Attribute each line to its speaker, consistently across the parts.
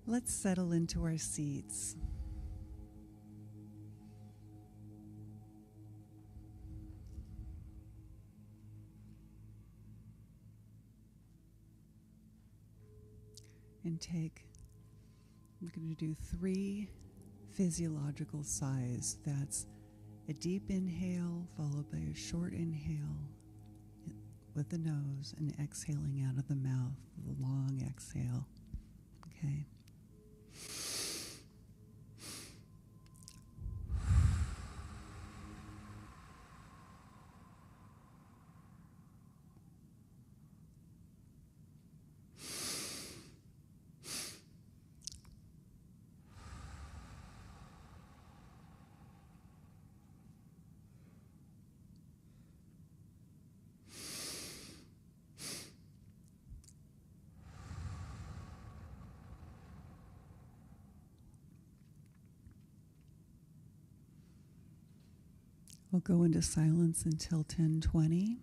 Speaker 1: Let's settle into our seats. And I'm going to do 3 physiological sighs. That's a deep inhale followed by a short inhale with the nose and exhaling out of the mouth, the long exhale. Okay. We'll go into silence until 10:20.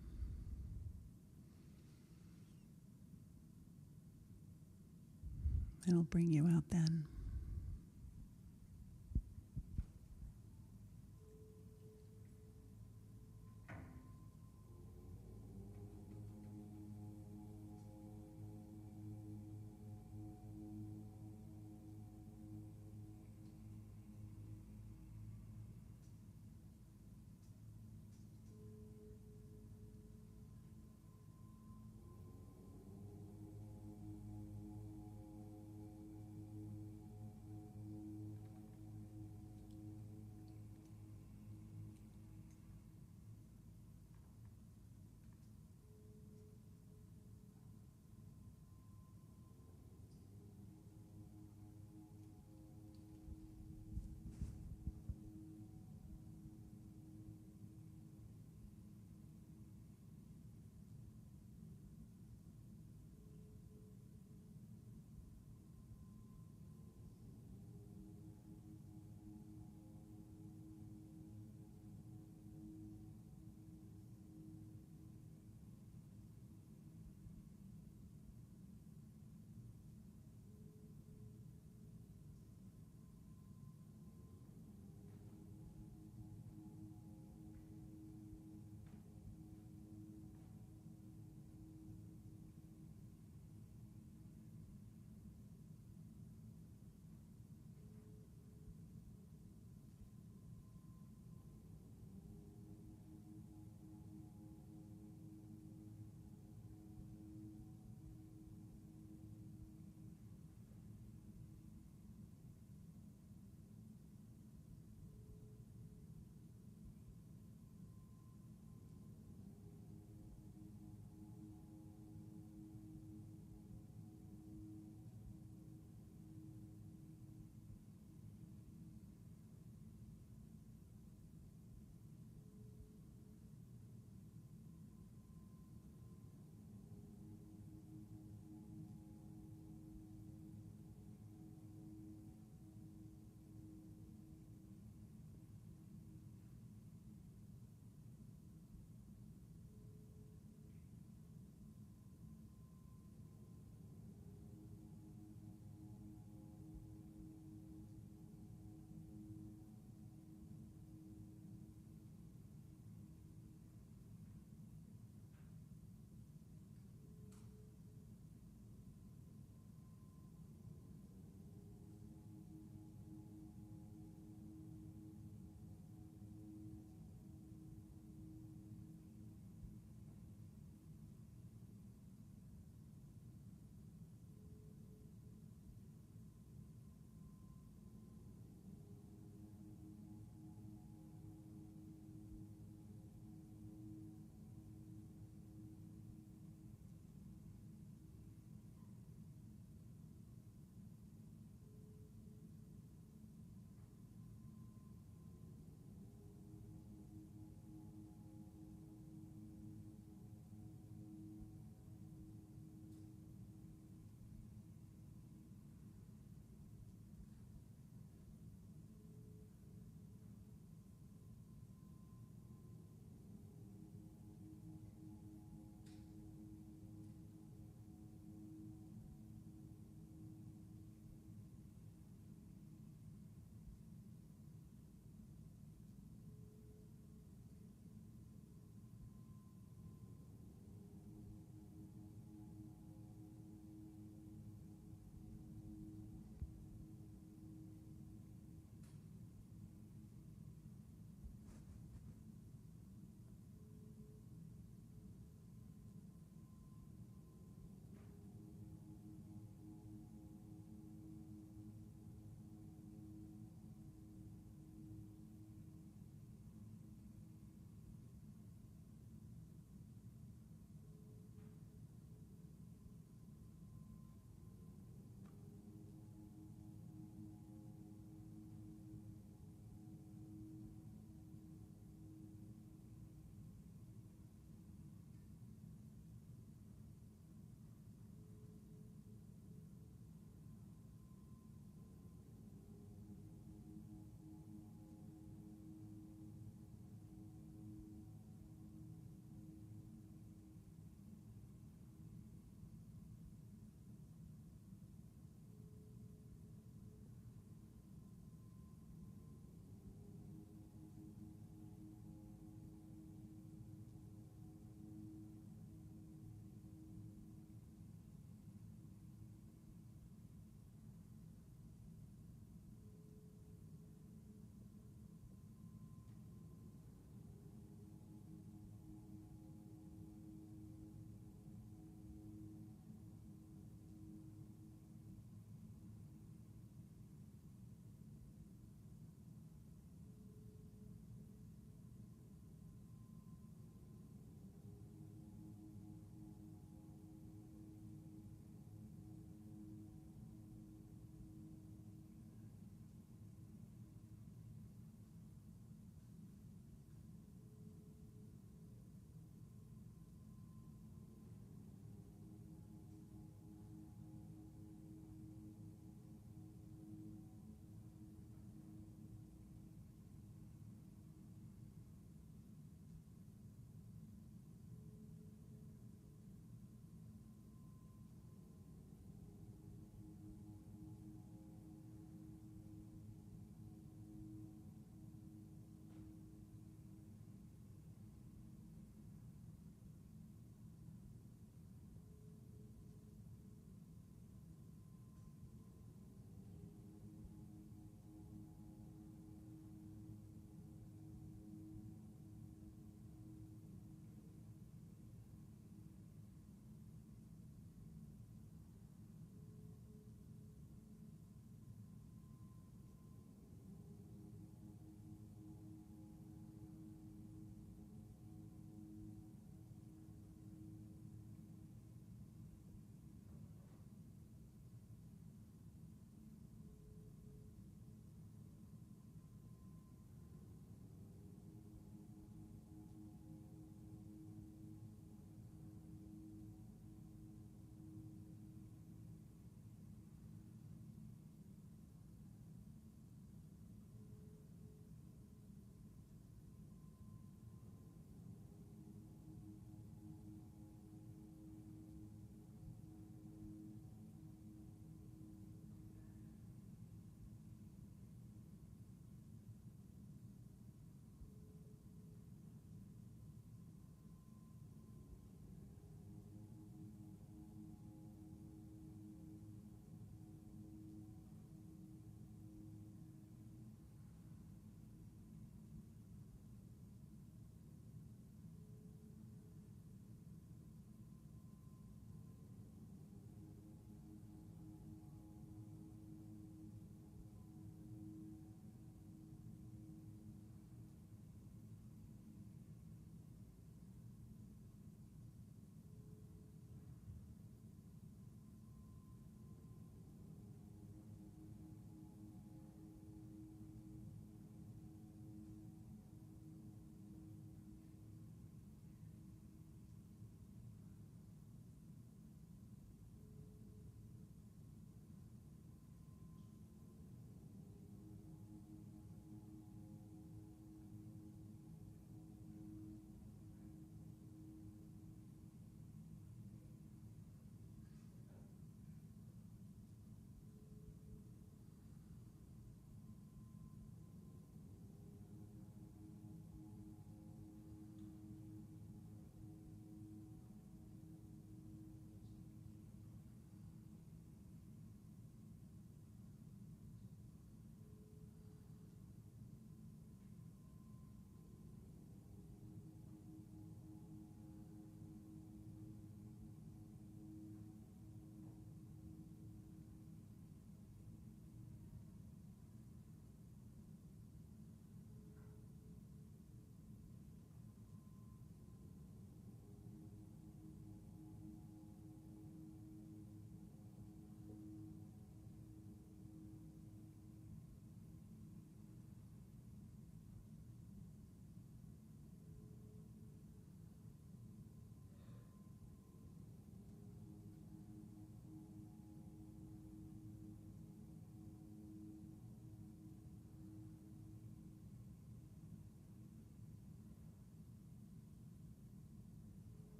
Speaker 1: And I'll bring you out then.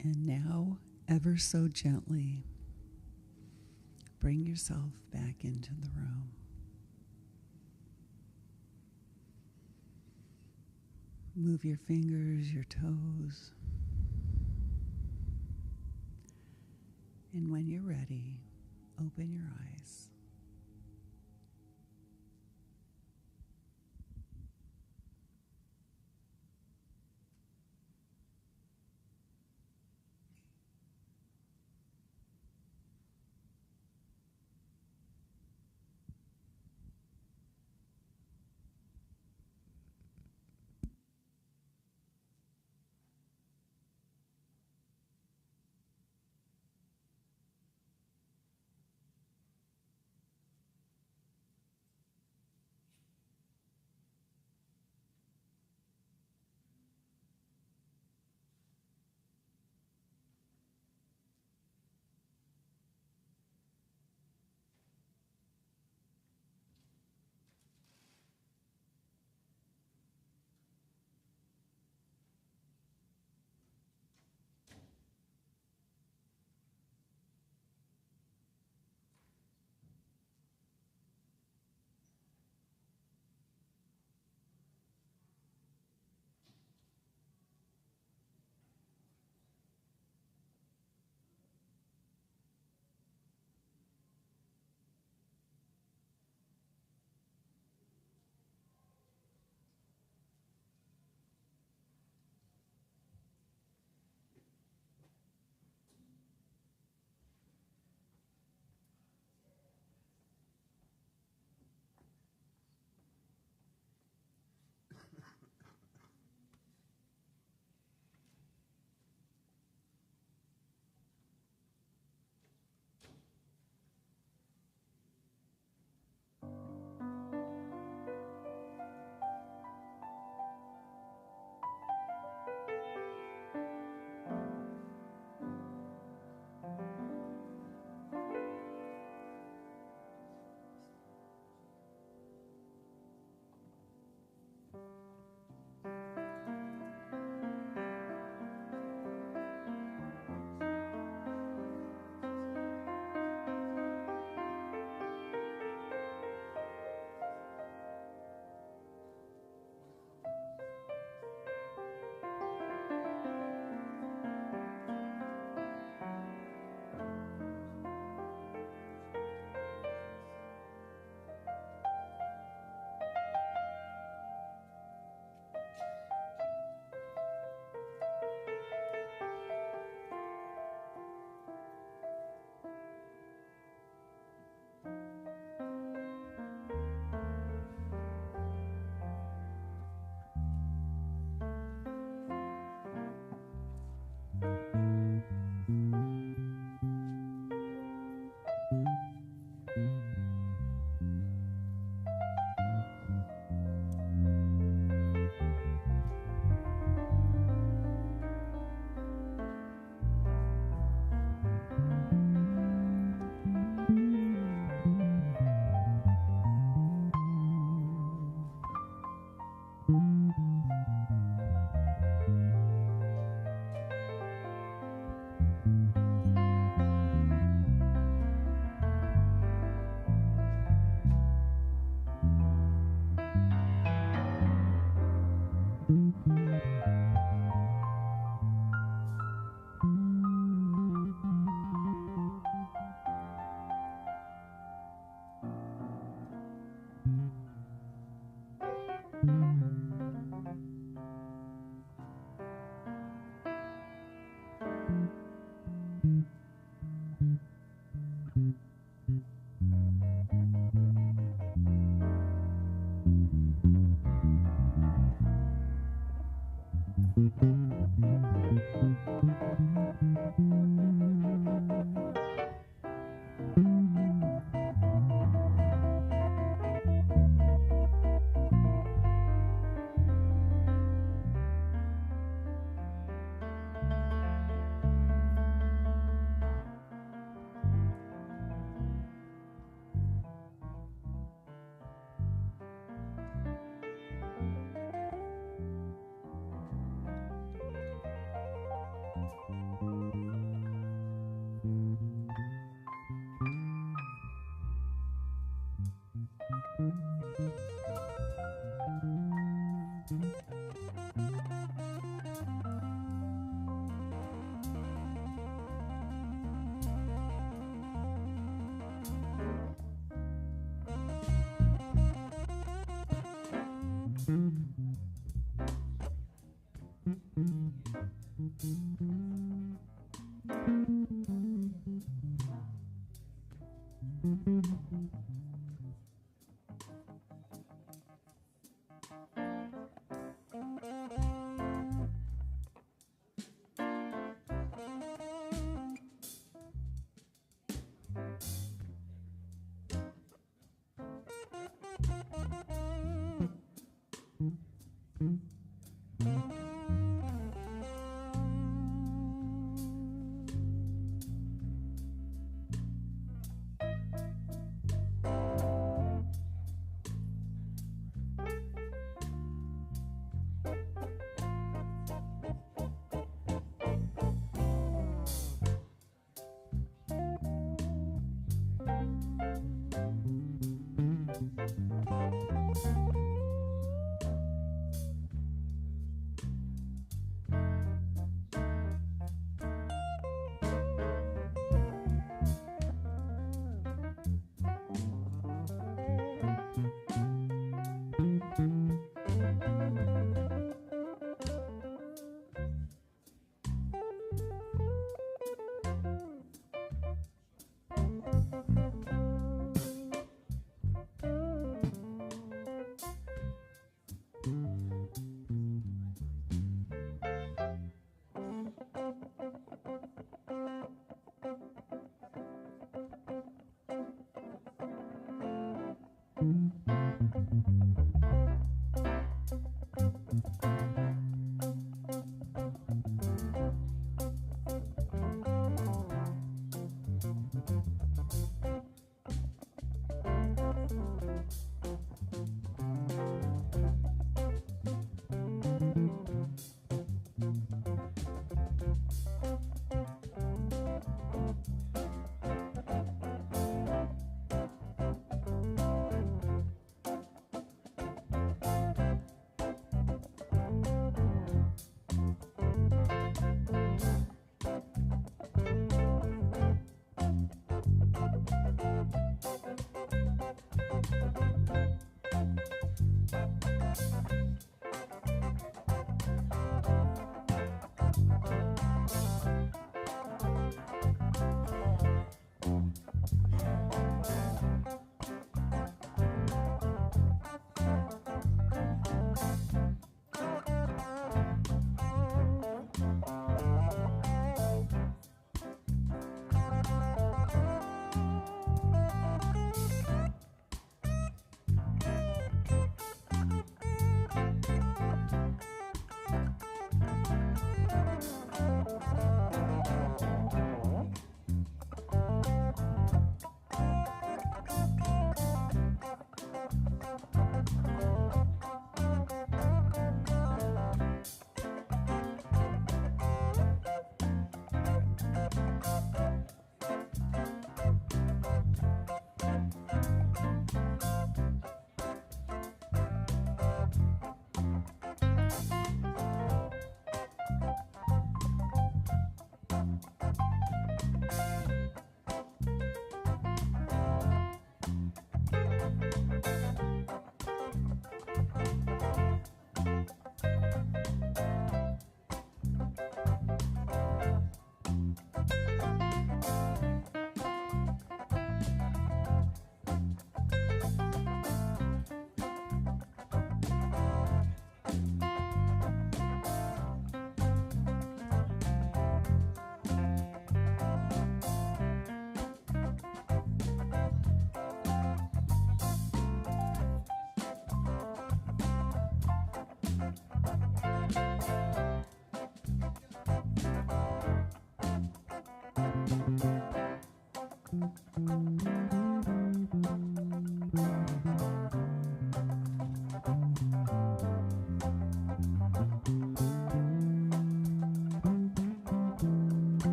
Speaker 1: And now, ever so gently, bring yourself back into the room. Move your fingers, your toes. And when you're ready, open your eyes.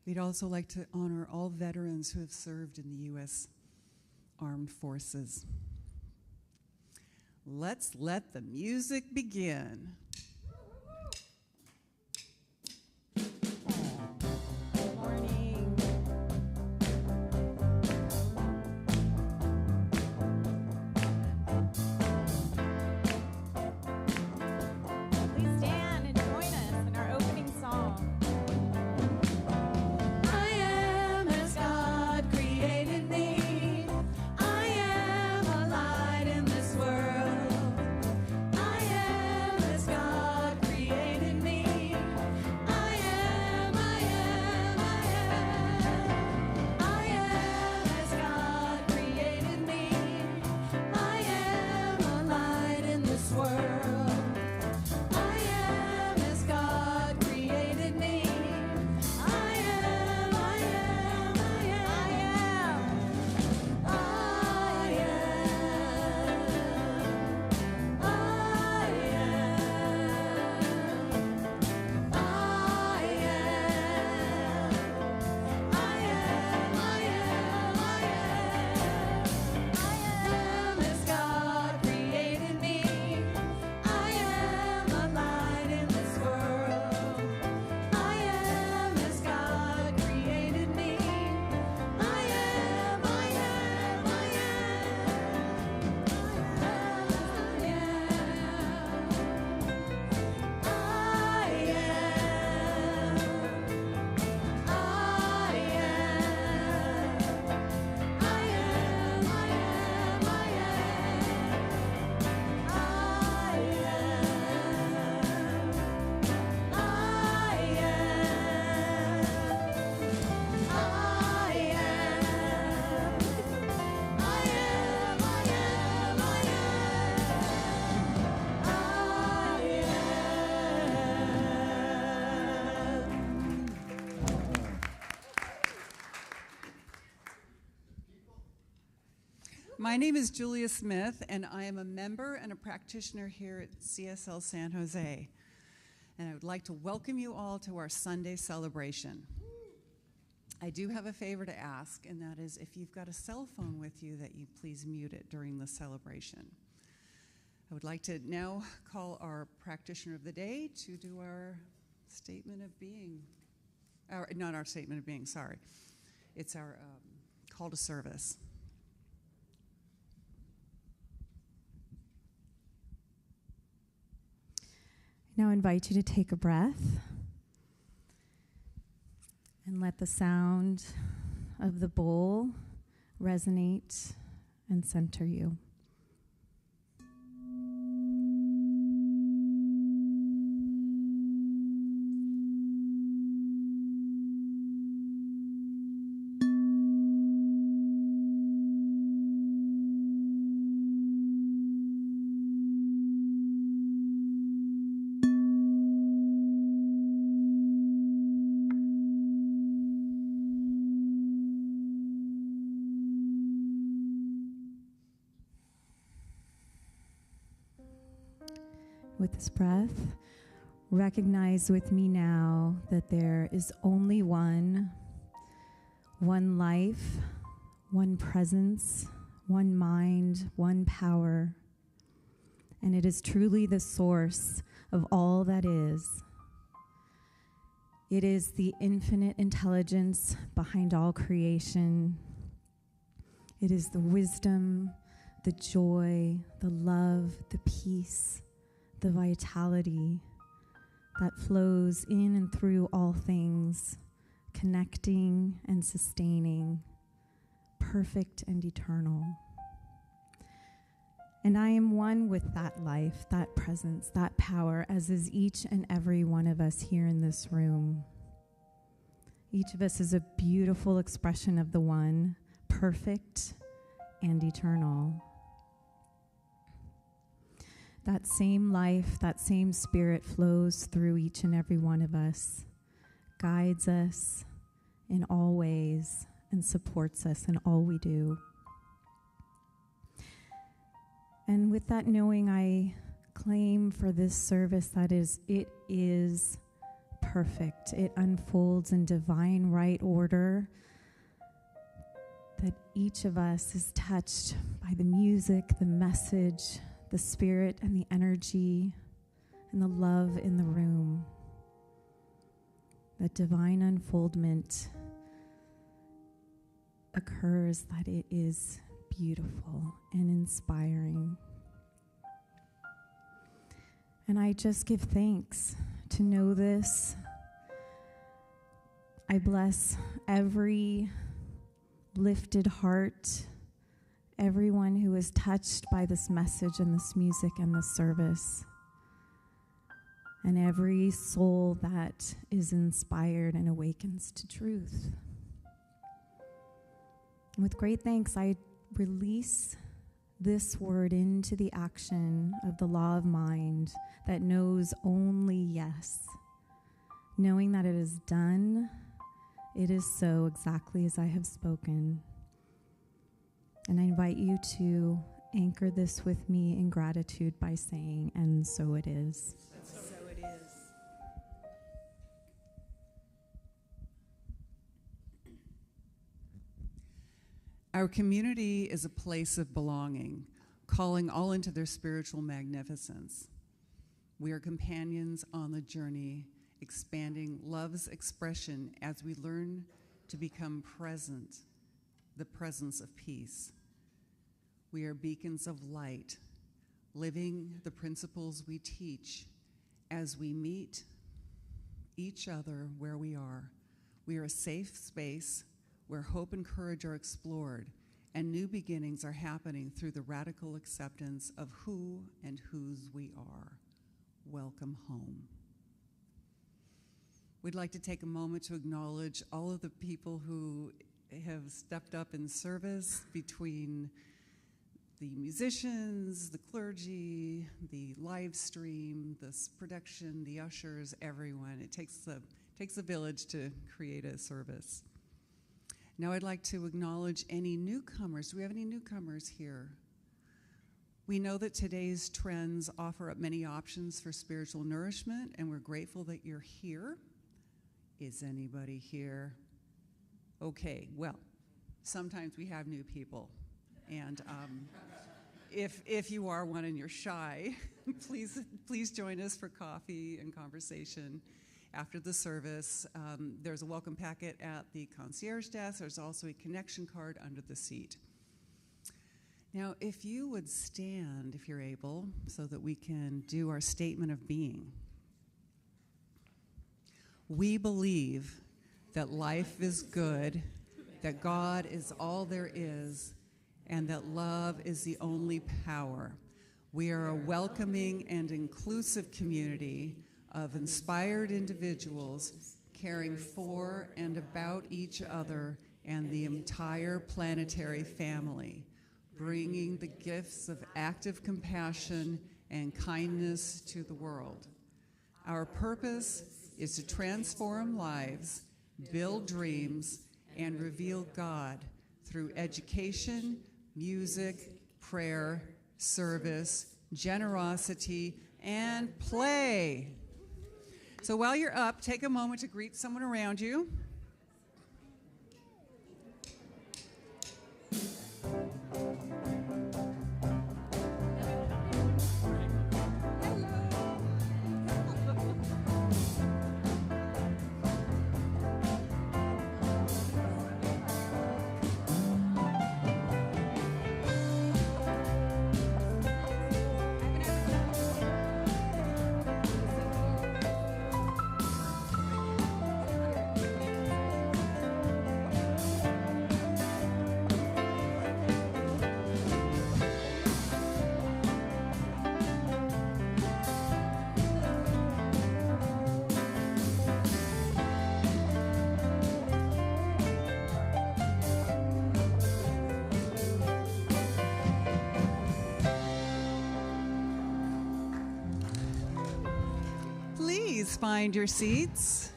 Speaker 1: We'd also like to honor all veterans who have served in the U.S. Armed Forces. Let's let the music begin.
Speaker 2: Good morning. Please stand and join us in our opening song. I am as God created me. I am a light in this world. I am as God created me. I am, I am, I am. I am as God created me. I am a light in this world. I am as God created me. I am, I am, I am. I am. I am as God created me. I am a light in this world. I am as God created me. I am, I am, I
Speaker 1: My name is Julia Smith, and I am a member and a practitioner here at CSL San Jose. And I would like to welcome you all to our Sunday celebration. I do have a favor to ask, and that is if you've got a cell phone with you, that you please mute it during the celebration. I would like to now call our practitioner of the day to do our statement of being. Not our statement of being, sorry. It's our call to service.
Speaker 2: now invite you to take a breath and let the sound of the bowl resonate and center you. With this breath, recognize with me now that there is only one life, one presence, one mind, one power, and it is truly the source of all that is. It is the infinite intelligence behind all creation. It is the wisdom, the joy, the love, the peace, the vitality that flows in and through all things, connecting and sustaining, perfect and eternal. And I am one with that life, that presence, that power, as is each and every one of us here in this room. Each of us is a beautiful expression of the one, perfect and eternal. That same life, that same spirit flows through each and every one of us, guides us in all ways, and supports us in all we do. And with that knowing, I claim for this service that it is perfect. It unfolds in divine right order, that each of us is touched by the music, the message, the spirit, and the energy, and the love in the room. That divine unfoldment occurs, that it is beautiful and inspiring. And I just give thanks to know this. I bless every lifted heart, everyone who is touched by this message and this music and this service, and every soul that is inspired and awakens to truth. And with great thanks, I release this word into the action of the law of mind that knows only yes, knowing that it is done, it is so exactly as I have spoken. And I invite you to anchor this with me in gratitude by saying, and so it is.
Speaker 1: So it is. Our community is a place of belonging, calling all into their spiritual magnificence. We are companions on the journey, expanding love's expression as we learn to become present, the presence of peace. We are beacons of light, living the principles we teach as we meet each other where we are. We are a safe space where hope and courage are explored, and new beginnings are happening through the radical acceptance of who and whose we are. Welcome home. We'd like to take a moment to acknowledge all of the people who have stepped up in service, between the musicians, the clergy, the live stream, this production, the ushers, everyone. It takes a village to create a service. Now I'd like to acknowledge any newcomers. Do we have any newcomers here? We know that today's trends offer up many options for spiritual nourishment, and we're grateful that you're here. Is anybody here? Okay, well, sometimes we have new people, and if you are one and you're shy, please join us for coffee and conversation after the service. There's a welcome packet at the concierge desk. There's also a connection card under the seat. Now, if you would stand, if you're able, so that we can do our statement of being. We believe that life is good, that God is all there is, and that love is the only power. We are a welcoming and inclusive community of inspired individuals caring for and about each other and the entire planetary family, bringing the gifts of active compassion and kindness to the world. Our purpose is to transform lives, build dreams, and reveal God through education, music, prayer, service, generosity, and play. So while you're up, take a moment to greet someone around you. Please find your seats.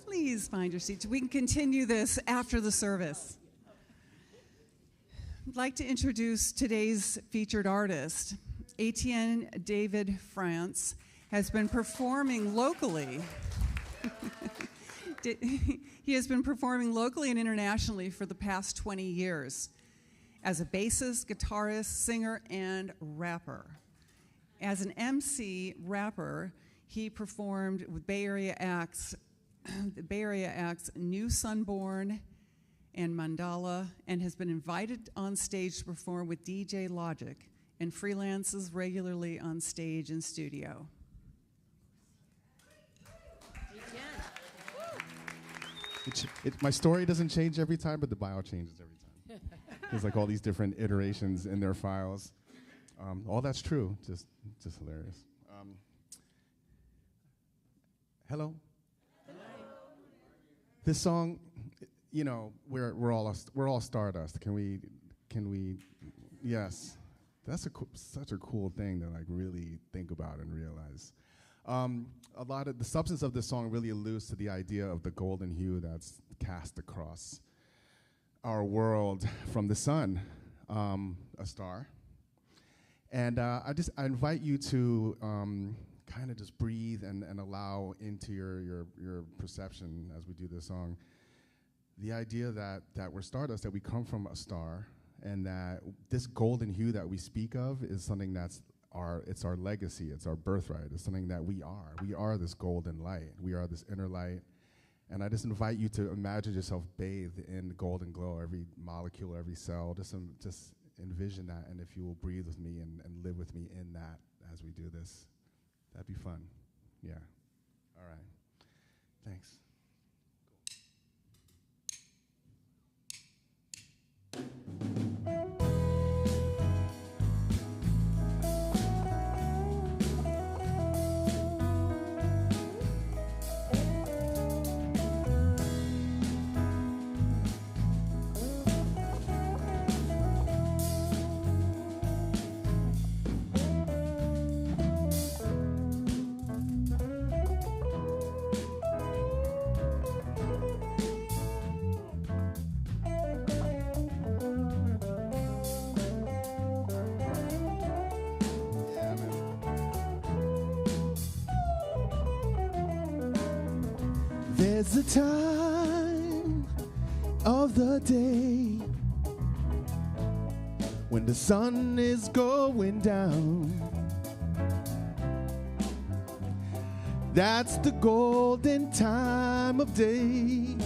Speaker 1: Please find your seats. We can continue this after the service. I'd like to introduce today's featured artist. Etienne David Franc has been performing locally He has been performing locally and internationally for the past 20 years as a bassist, guitarist, singer, and rapper. As an MC rapper, he performed with Bay Area acts New Sunborn and Mandala, and has been invited on stage to perform with DJ Logic and freelances regularly on stage and studio.
Speaker 3: My story doesn't change every time, but the bio changes every time. There's like all these different iterations in their files. All that's true, just hilarious. Hello. This song, you know, we're all Stardust. Can we? Yes, that's such a cool thing to like really think about and realize. A lot of the substance of this song really alludes to the idea of the golden hue that's cast across our world from the sun, a star. And I invite you to kind of just breathe and allow into your perception as we do this song the idea that we're stardust, that we come from a star, and that this golden hue that we speak of is something that's it's our legacy, it's our birthright, it's something that we are. We are this golden light, we are this inner light. And I just invite you to imagine yourself bathed in golden glow, every molecule, every cell, just envision that, and if you will breathe with me and live with me in that as we do this, that'd be fun. Yeah. All right. Thanks.
Speaker 4: There's a time of the day when the sun is going down. That's the golden time of day.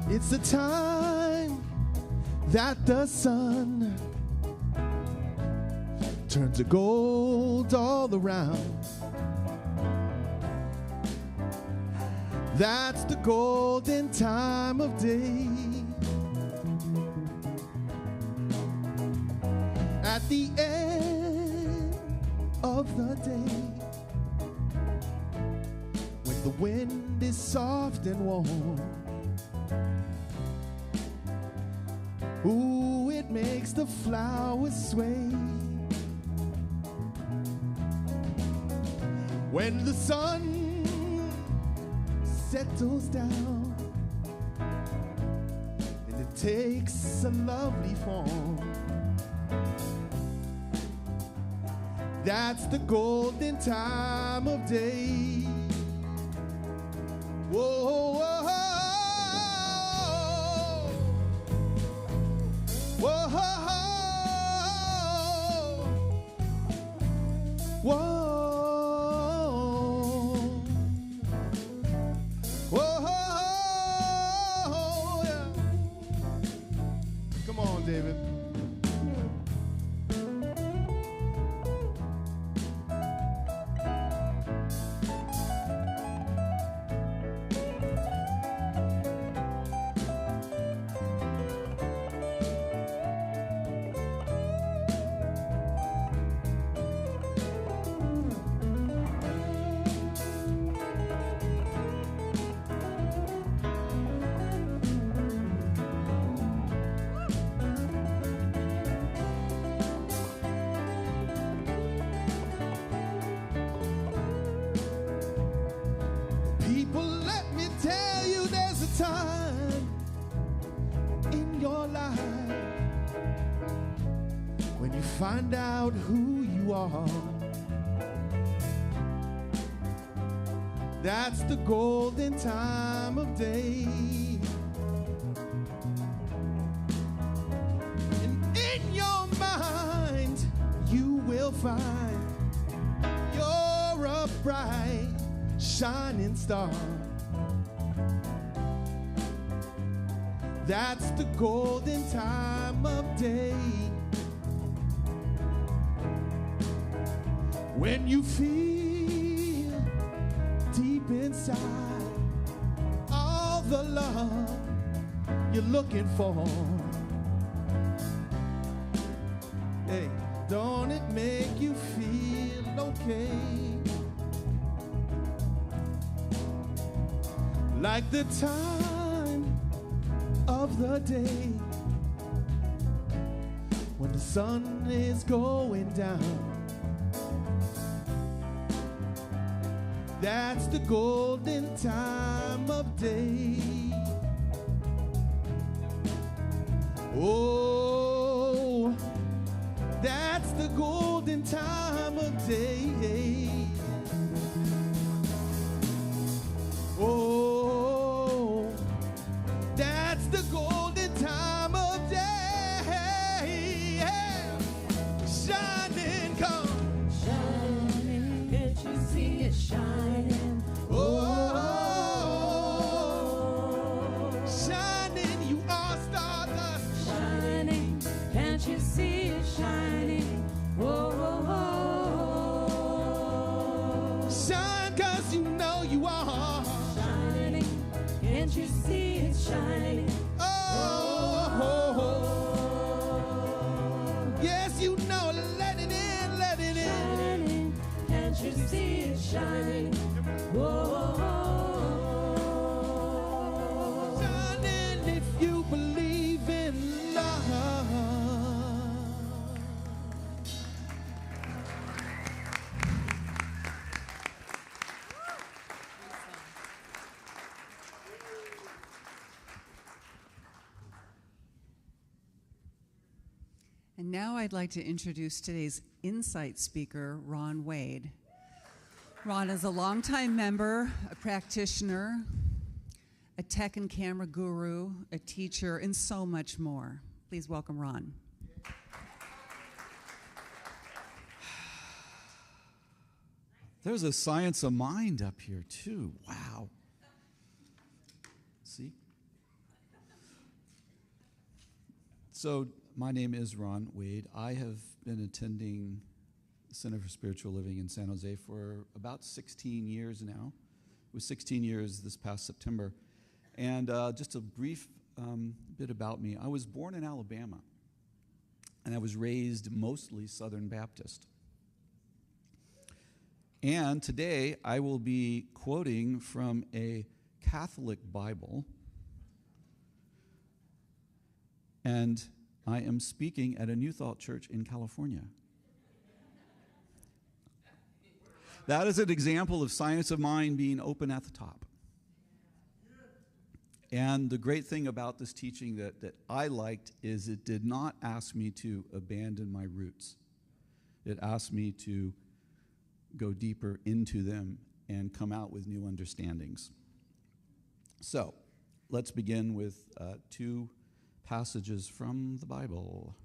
Speaker 4: It's the time that the sun turns to gold all around. That's the golden time of day. At the end of the day, when the wind is soft and warm, ooh, it makes the flowers sway. When the sun settles down and it takes a lovely form, that's the golden time of day. Whoa, whoa, whoa, whoa, whoa. David. Find out who you are. That's the golden time of day. And in your mind, you will find you're a bright, shining star. That's the golden time of day. When you feel deep inside all the love you're looking for, hey, don't it make you feel okay? Like the time of the day when the sun is going down. That's the golden time of day. Oh, that's the golden time of day. Oh, that's the golden time of day. Shining, come.
Speaker 5: Shining, can't you see it shining?
Speaker 4: Oh, shining, you are stardust.
Speaker 5: Shining, can't you see it shining?
Speaker 4: Shine, 'cause you know you are.
Speaker 5: Shining, can't you see it shining?
Speaker 4: Yes, you know, let it in, let it in.
Speaker 5: Shining, can't you see it shining?
Speaker 4: Shining if you believe in love.
Speaker 1: And now I'd like to introduce today's Insight speaker, Ron Wade. Ron is a longtime member, a practitioner, a tech and camera guru, a teacher, and so much more. Please welcome Ron.
Speaker 6: There's a science of mind up here, too. Wow. See? So, my name is Ron Wade. I have been attending the Center for Spiritual Living in San Jose for about 16 years now. It was 16 years this past September. And just a brief bit about me. I was born in Alabama, and I was raised mostly Southern Baptist. And today I will be quoting from a Catholic Bible, and I am speaking at a New Thought church in California. That is an example of science of mind being open at the top. And the great thing about this teaching that I liked is it did not ask me to abandon my roots. It asked me to go deeper into them and come out with new understandings. So, let's begin with two passages from the Bible.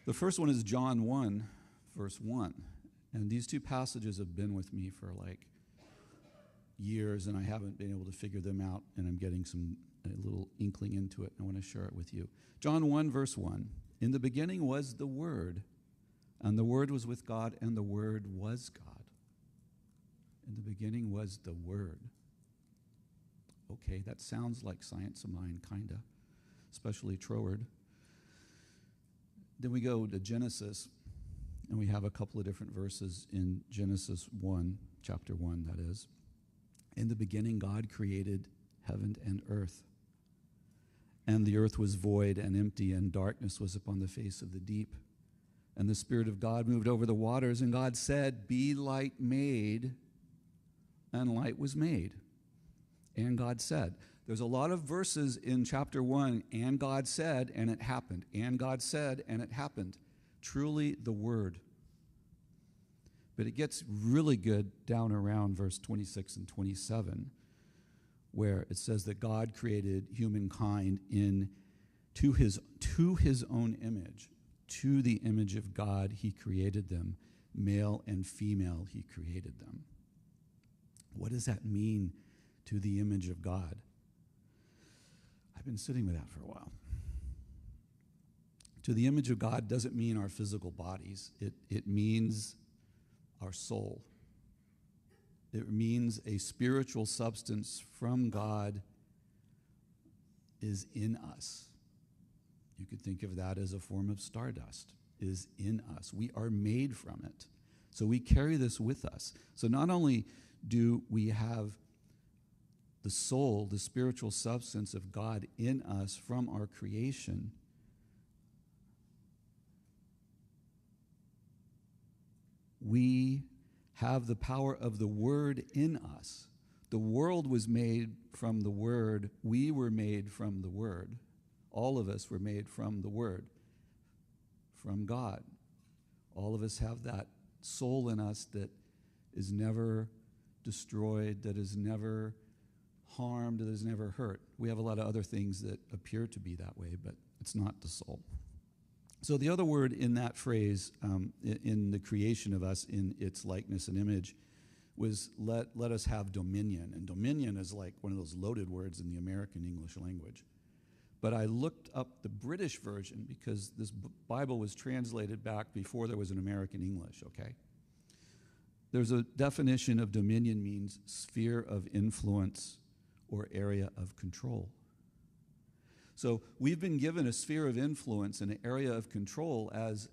Speaker 6: The first one is John 1, verse 1. And these two passages have been with me for like years, and I haven't been able to figure them out, and I'm getting a little inkling into it, and I want to share it with you. John 1, verse 1. In the beginning was the Word, and the Word was with God, and the Word was God. In the beginning was the Word. Okay, that sounds like science of mind, kind of, especially Troward. Then we go to Genesis, and we have a couple of different verses in Genesis 1, chapter 1, that is. In the beginning, God created heaven and earth. And the earth was void and empty, and darkness was upon the face of the deep. And the Spirit of God moved over the waters, and God said, "Be light made," and light was made. And God said. There's a lot of verses in chapter 1, and God said, and it happened. And God said, and it happened. Truly the Word But it gets really good down around verse 26 and 27, where it says that God created humankind to his own image. To the image of God he created them. Male and female he created them. What does that mean, to the image of God? I've been sitting with that for a while. To the image of God doesn't mean our physical bodies. It means our soul. It means a spiritual substance from God is in us. You could think of that as a form of stardust, is in us. We are made from it. So we carry this with us. So not only do we have the soul, the spiritual substance of God in us from our creation, we have the power of the Word in us. The world was made from the Word. We were made from the Word. All of us were made from the Word, from God. All of us have that soul in us that is never destroyed, that is never harmed, that is never hurt. We have a lot of other things that appear to be that way, but it's not the soul. So the other word in that phrase, in the creation of us in its likeness and image, was let us have dominion. And dominion is like one of those loaded words in the American English language. But I looked up the British version because this Bible was translated back before there was an American English, okay? There's a definition of dominion means sphere of influence or area of control. So we've been given a sphere of influence and an area of control as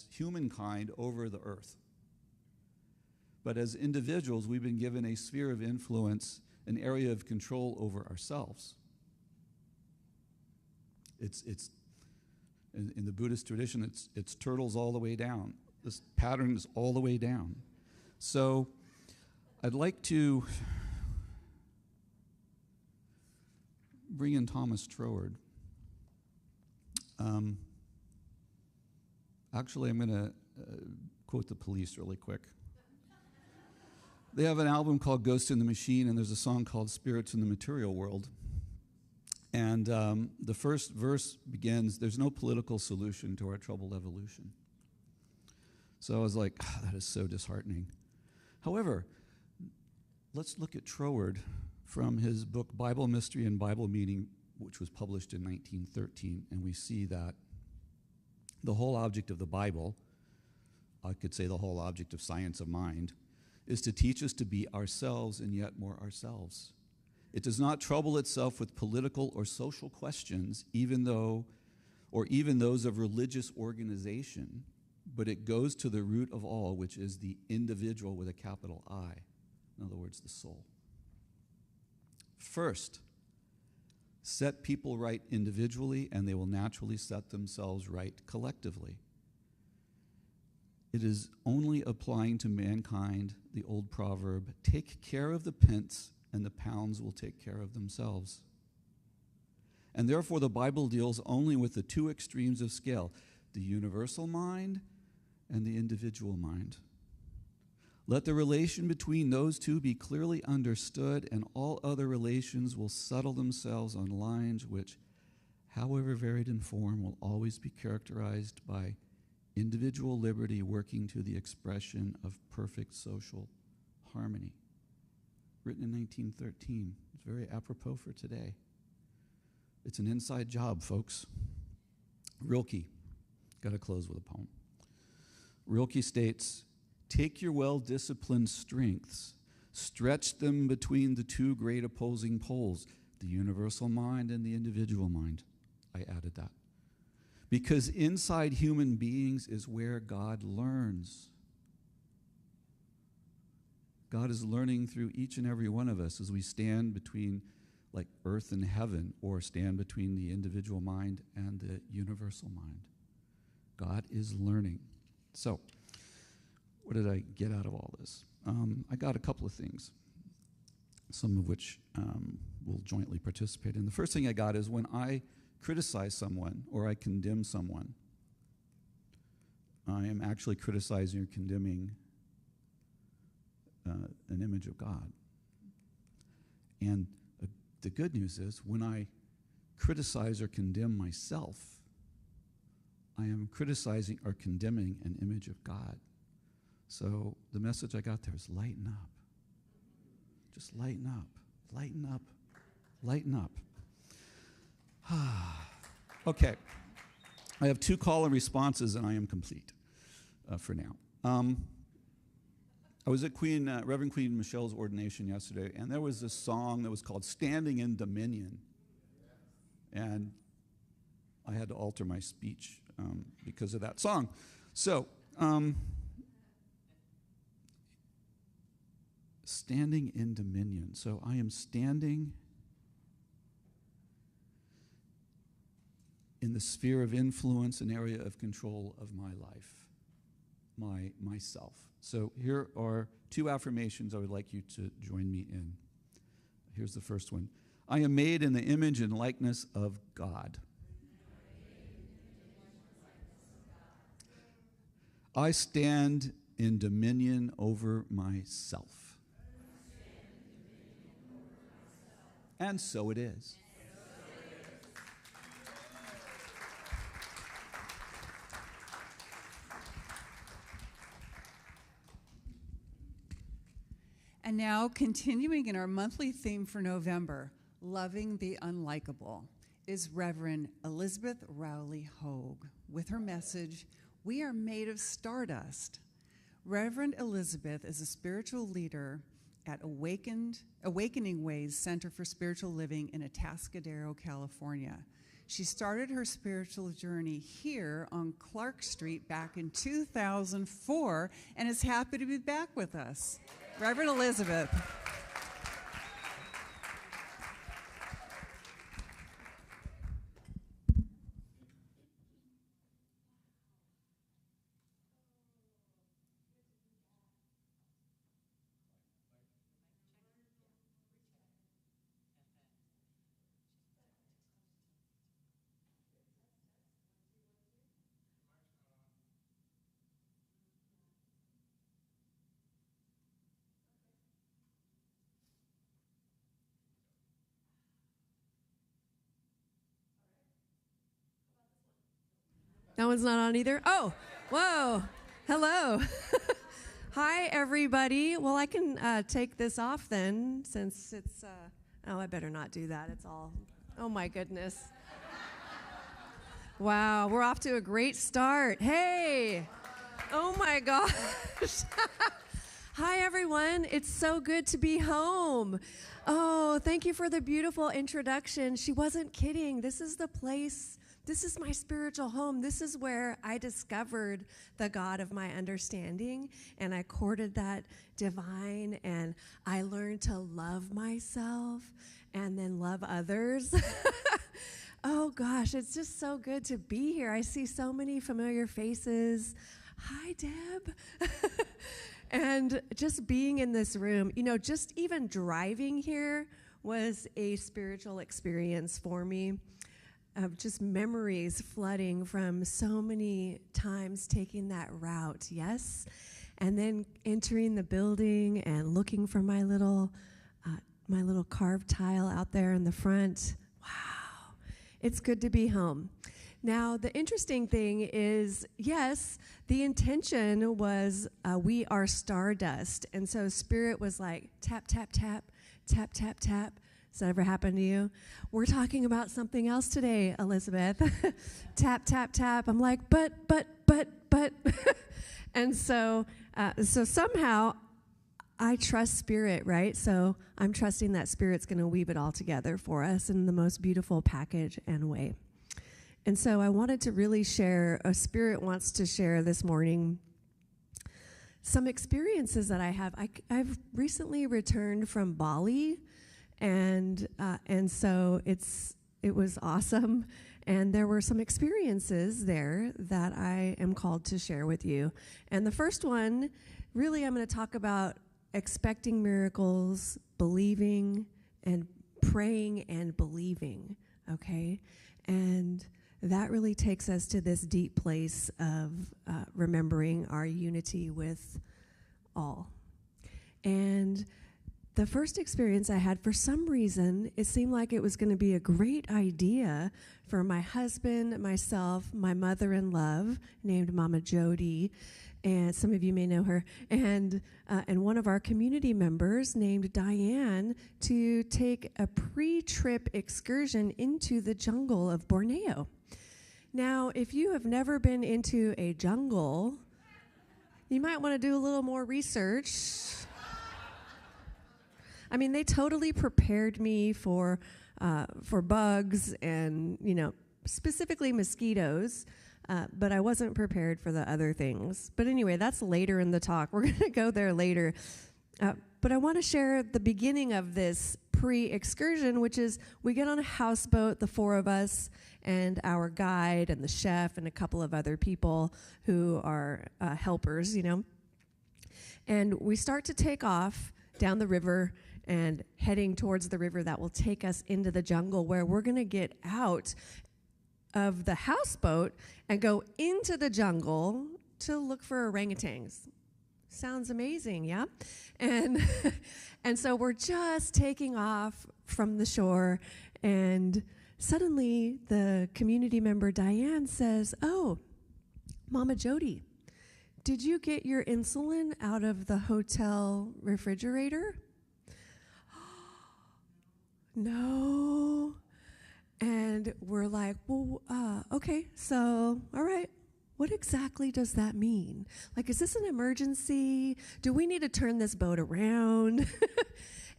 Speaker 6: humankind over the earth. But as individuals, we've been given a sphere of influence, an area of control over ourselves. It's in the Buddhist tradition, it's turtles all the way down. This pattern is all the way down. So I'd like to bring in Thomas Troward. Actually, I'm going to quote the Police really quick. They have an album called Ghost in the Machine, and there's a song called Spirits in the Material World. And the first verse begins, there's no political solution to our troubled evolution. So I was like, that is so disheartening. However, let's look at Troward from his book Bible Mystery and Bible Meaning, which was published in 1913, and we see that the whole object of the Bible, I could say the whole object of science of mind, is to teach us to be ourselves and yet more ourselves. It does not trouble itself with political or social questions, even those of religious organization, but it goes to the root of all, which is the individual with a capital I, in other words, the soul. First, set people right individually, and they will naturally set themselves right collectively. It is only applying to mankind the old proverb, take care of the pence, and the pounds will take care of themselves. And therefore, the Bible deals only with the two extremes of scale, the universal mind and the individual mind. Let the relation between those two be clearly understood, and all other relations will settle themselves on lines which, however varied in form, will always be characterized by individual liberty working to the expression of perfect social harmony. Written in 1913. It's very apropos for today. It's an inside job, folks. Rilke, got to close with a poem. Rilke states, take your well-disciplined strengths, stretch them between the two great opposing poles, the universal mind and the individual mind. I added that. Because inside human beings is where God learns. God is learning through each and every one of us as we stand between like earth and heaven, or stand between the individual mind and the universal mind. God is learning. So, what did I get out of all this? I got a couple of things, some of which we'll jointly participate in. The first thing I got is when I criticize someone or I condemn someone, I am actually criticizing or condemning an image of God. And the good news is, when I criticize or condemn myself, I am criticizing or condemning an image of God. So the message I got there is lighten up. Just lighten up, lighten up, lighten up. Okay. I have 2 call and responses, and I am complete for now. I was at Reverend Queen Michelle's ordination yesterday, and there was this song that was called Standing in Dominion. And I had to alter my speech because of that song. So, standing in dominion. So I am standing in the sphere of influence, an area of control of my life, myself. So here are 2 affirmations I would like you to join me in. Here's the first one. I am made in the image and likeness of God. I stand in dominion over myself. And so it is.
Speaker 1: And now, continuing in our monthly theme for November, Loving the Unlikable, is Reverend Elizabeth Rowley Hogue with her message, We Are Made of Stardust. Reverend Elizabeth is a spiritual leader at Awakening Ways Center for Spiritual Living in Atascadero, California. She started her spiritual journey here on Clark Street back in 2004 and is happy to be back with us. Reverend Elizabeth.
Speaker 7: That one's not on either? Oh, whoa. Hello. Hi, everybody. Well, I can take this off then, since it's, oh, I better not do that. It's all, oh my goodness. Wow, we're off to a great start. Hey. Oh my gosh. Hi, everyone. It's so good to be home. Oh, thank you for the beautiful introduction. She wasn't kidding. This is the place. This is my spiritual home. This is where I discovered the God of my understanding, and I courted that divine, and I learned to love myself and then love others. Oh, gosh, it's just so good to be here. I see so many familiar faces. Hi, Deb. And just being in this room, you know, just even driving here was a spiritual experience for me. Of just memories flooding from so many times taking that route, yes? And then entering the building and looking for my little carved tile out there in the front. Wow, it's good to be home. Now, the interesting thing is, yes, the intention was we are stardust. And so Spirit was like, tap, tap, tap, tap, tap, tap. Has that ever happened to you? We're talking about something else today, Elizabeth. Tap, tap, tap. I'm like, but. And so somehow I trust Spirit, right? So I'm trusting that Spirit's going to weave it all together for us in the most beautiful package and way. And so I wanted to really share, Spirit wants to share this morning some experiences that I have. I've recently returned from Bali. And so it was awesome, and there were some experiences there that I am called to share with you. And the first one, really, I'm going to talk about expecting miracles, believing, and praying and believing, okay? And that really takes us to this deep place of remembering our unity with all. And the first experience I had, for some reason, it seemed like it was going to be a great idea for my husband, myself, my mother-in-law, named Mama Jody, and some of you may know her, and one of our community members named Diane, to take a pre-trip excursion into the jungle of Borneo. Now, if you have never been into a jungle, you might want to do a little more research. I mean, they totally prepared me for bugs and, specifically mosquitoes, but I wasn't prepared for the other things. But anyway, that's later in the talk. We're going to go there later. But I want to share the beginning of this pre-excursion, which is we get on a houseboat, the four of us, and our guide and the chef and a couple of other people who are helpers, And we start to take off down the river and heading towards the river that will take us into the jungle, where we're going to get out of the houseboat and go into the jungle to look for orangutans. Sounds amazing, yeah? And and so we're just taking off from the shore, and suddenly the community member Diane says, "Oh, Mama Jody, did you get your insulin out of the hotel refrigerator?" No. And we're like, well, okay, so, all right, what exactly does that mean? Like, is this an emergency? Do we need to turn this boat around?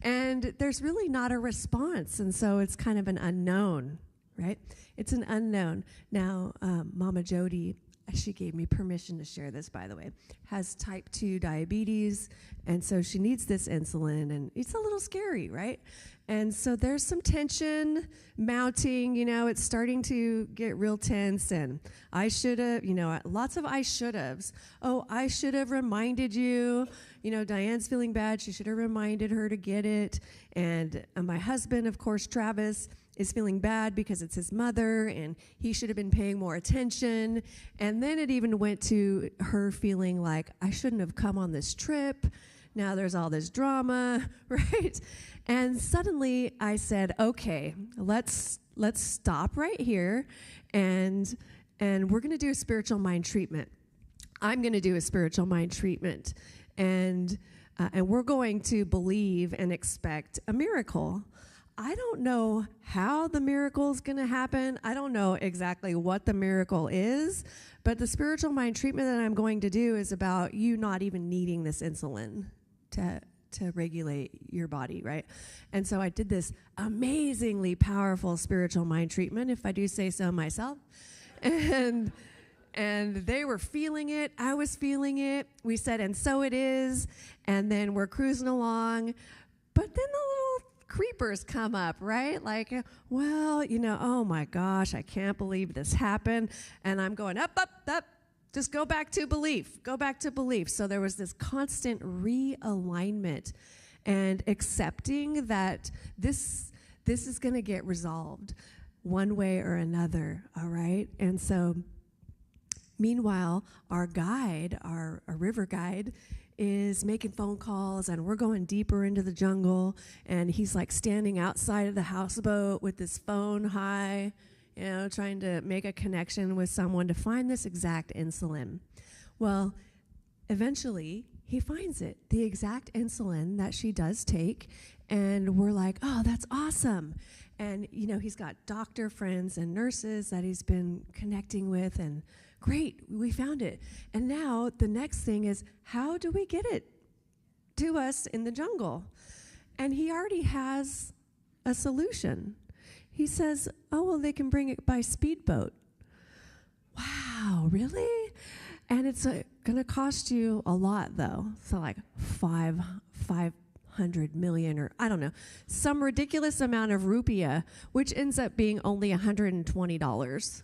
Speaker 7: And there's really not a response, and so it's kind of an unknown, right? It's an unknown. Now, Mama Jody, she gave me permission to share this, by the way, has type 2 diabetes, and so she needs this insulin, and it's a little scary, right? And so there's some tension mounting, it's starting to get real tense, and I should have, lots of I should haves. Oh, I should have reminded you, Diane's feeling bad, she should have reminded her to get it, and my husband, of course, Travis, is feeling bad because it's his mother, and he should have been paying more attention. And then it even went to her feeling like, I shouldn't have come on this trip. Now there's all this drama, right? And suddenly I said, okay, let's stop right here, and we're going to do a spiritual mind treatment. I'm going to do a spiritual mind treatment, and we're going to believe and expect a miracle. I don't know how the miracle is going to happen. I don't know exactly what the miracle is, but the spiritual mind treatment that I'm going to do is about you not even needing this insulin to regulate your body, right? And so I did this amazingly powerful spiritual mind treatment, if I do say so myself. And they were feeling it. I was feeling it. We said, and so it is. And then we're cruising along. But then the little creepers come up, right? Like, well, oh my gosh, I can't believe this happened. And I'm going up. Just go back to belief. Go back to belief. So there was this constant realignment and accepting that this is going to get resolved one way or another, all right? And so meanwhile, our guide, our river guide, is making phone calls, and we're going deeper into the jungle, and he's like standing outside of the houseboat with his phone high, trying to make a connection with someone to find this exact insulin. Well, eventually he finds it, the exact insulin that she does take, and we're like, oh, that's awesome. And he's got doctor friends and nurses that he's been connecting with, and great, we found it. And now the next thing is, how do we get it to us in the jungle? And he already has a solution. He says, oh, well, they can bring it by speedboat. Wow, really? And it's going to cost you a lot, though. So like 500 million, or I don't know, some ridiculous amount of rupiah, which ends up being only $120.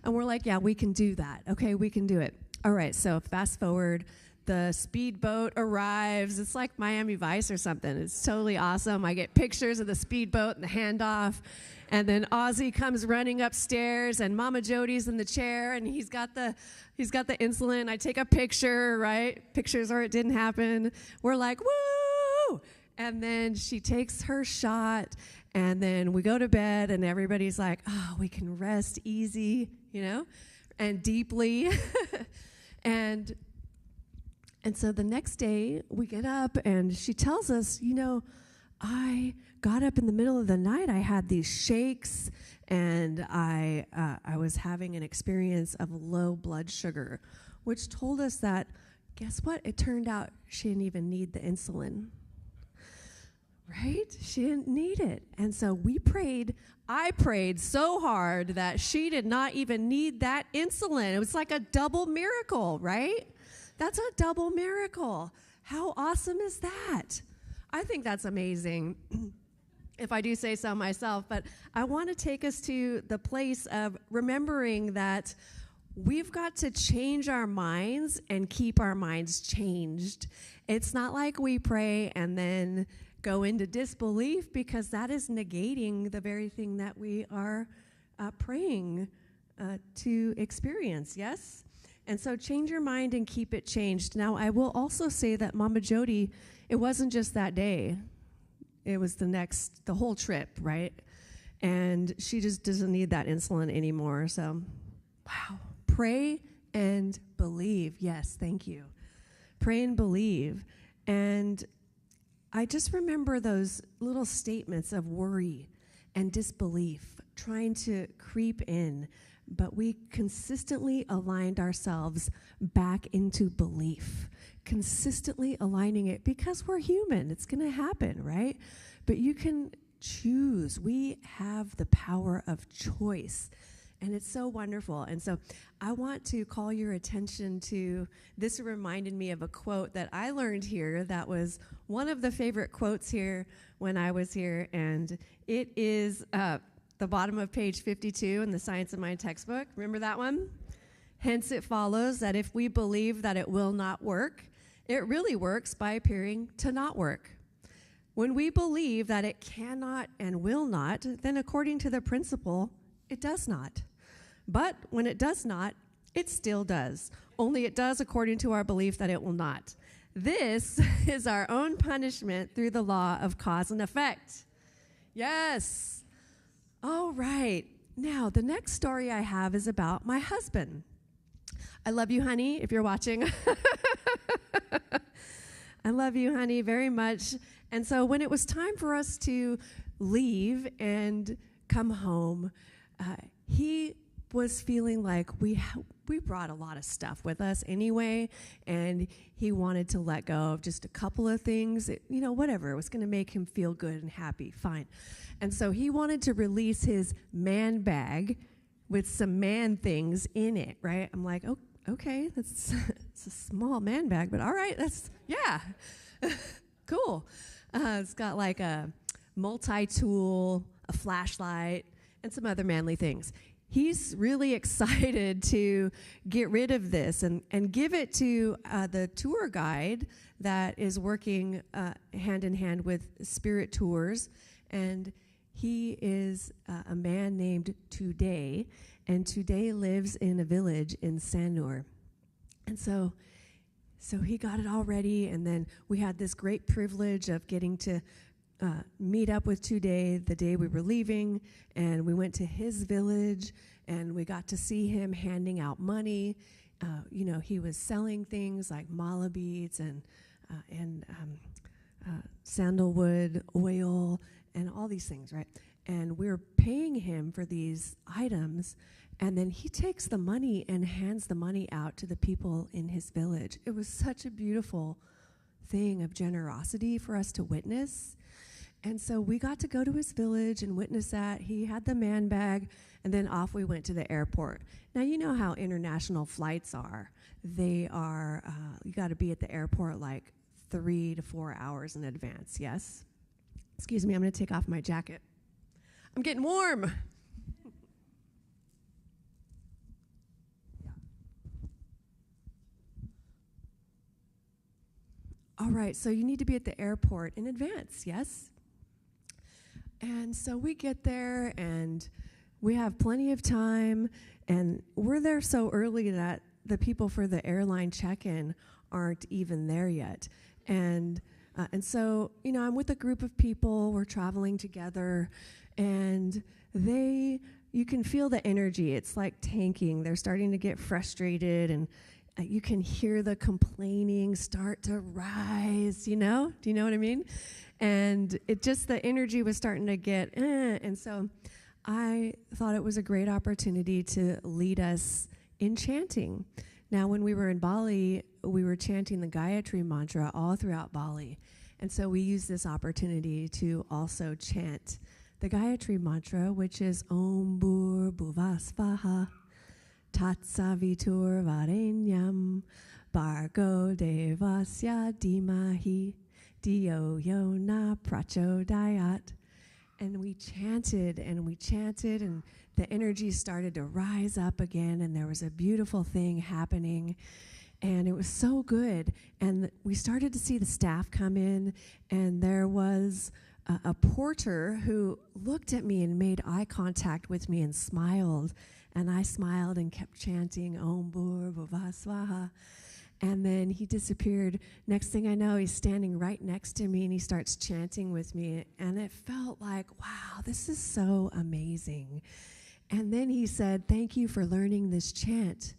Speaker 7: And we're like, yeah, we can do that. Okay, we can do it. All right, so fast forward. The speedboat arrives. It's like Miami Vice or something. It's totally awesome. I get pictures of the speedboat and the handoff. And then Ozzy comes running upstairs, and Mama Jody's in the chair, and he's got the insulin. I take a picture, right? Pictures or it didn't happen. We're like, woo! woo! And then she takes her shot, and then we go to bed, and everybody's like, oh, we can rest easy, and deeply. and so the next day, we get up, and she tells us, I got up in the middle of the night. I had these shakes, and I was having an experience of low blood sugar, which told us that, guess what? It turned out she didn't even need the insulin. Right? She didn't need it. And so I prayed so hard that she did not even need that insulin. It was like a double miracle, right? That's a double miracle. How awesome is that? I think that's amazing, if I do say so myself. But I want to take us to the place of remembering that we've got to change our minds and keep our minds changed. It's not like we pray and then go into disbelief, because that is negating the very thing that we are praying to experience, yes? And so change your mind and keep it changed. Now, I will also say that Mama Jody, it wasn't just that day. It was the whole trip, right? And she just doesn't need that insulin anymore. So, wow. Pray and believe. Yes, thank you. Pray and believe. And I just remember those little statements of worry and disbelief trying to creep in, but we consistently aligned ourselves back into belief, consistently aligning it, because we're human. It's going to happen, right? But you can choose. We have the power of choice. And it's so wonderful. And so I want to call your attention to, this reminded me of a quote that I learned here that was one of the favorite quotes here when I was here. And it is the bottom of page 52 in the Science of Mind textbook. Remember that one? Hence it follows that if we believe that it will not work, it really works by appearing to not work. When we believe that it cannot and will not, then according to the principle, it does not. But when it does not, it still does. Only it does according to our belief that it will not. This is our own punishment through the law of cause and effect. Yes. All right. Now, the next story I have is about my husband. I love you, honey, if you're watching. I love you, honey, very much. And so when it was time for us to leave and come home, he was feeling like we brought a lot of stuff with us anyway, and he wanted to let go of just a couple of things, whatever. It was going to make him feel good and happy, fine. And so he wanted to release his man bag with some man things in it, right? I'm like, oh, okay, it's a small man bag, but all right, yeah, cool. It's got like a multi-tool, a flashlight, and some other manly things. He's really excited to get rid of this and give it to the tour guide that is working hand in hand with Spirit Tours. And he is a man named Today, and Today lives in a village in Sanur. And so he got it all ready, and then we had this great privilege of getting to meet up with Today the day we were leaving, and we went to his village, and we got to see him handing out money. He was selling things like mala beads and sandalwood oil and all these things, right? And we were paying him for these items, and then he takes the money and hands the money out to the people in his village. It was such a beautiful thing of generosity for us to witness. And so we got to go to his village and witness that. He had the man bag, and then off we went to the airport. Now, you know how international flights are. They are, you got to be at the airport like 3 to 4 hours in advance, yes? Excuse me, I'm going to take off my jacket. I'm getting warm. All right, so you need to be at the airport in advance, yes? And so we get there, and we have plenty of time, and we're there so early that the people for the airline check-in aren't even there yet. And And so, I'm with a group of people, we're traveling together, and you can feel the energy. It's like tanking. They're starting to get frustrated, and you can hear the complaining start to rise, Do you know what I mean? And the energy was starting to get, and so I thought it was a great opportunity to lead us in chanting. Now, when we were in Bali, we were chanting the Gayatri mantra all throughout Bali. And so we used this opportunity to also chant the Gayatri mantra, which is Om Bhur Bhuvasvaha Tatsavitur Varenyam Bhargo Devasya Dhimahi Diyo Yo Na Prachodayat. And we chanted, and the energy started to rise up again, and there was a beautiful thing happening, and it was so good. And we started to see the staff come in, and there was a porter who looked at me and made eye contact with me and smiled, and I smiled and kept chanting Om Bhur Bhuvah Swaha. And then he disappeared. Next thing I know, he's standing right next to me, and he starts chanting with me. And it felt like, wow, this is so amazing. And then he said, thank you for learning this chant.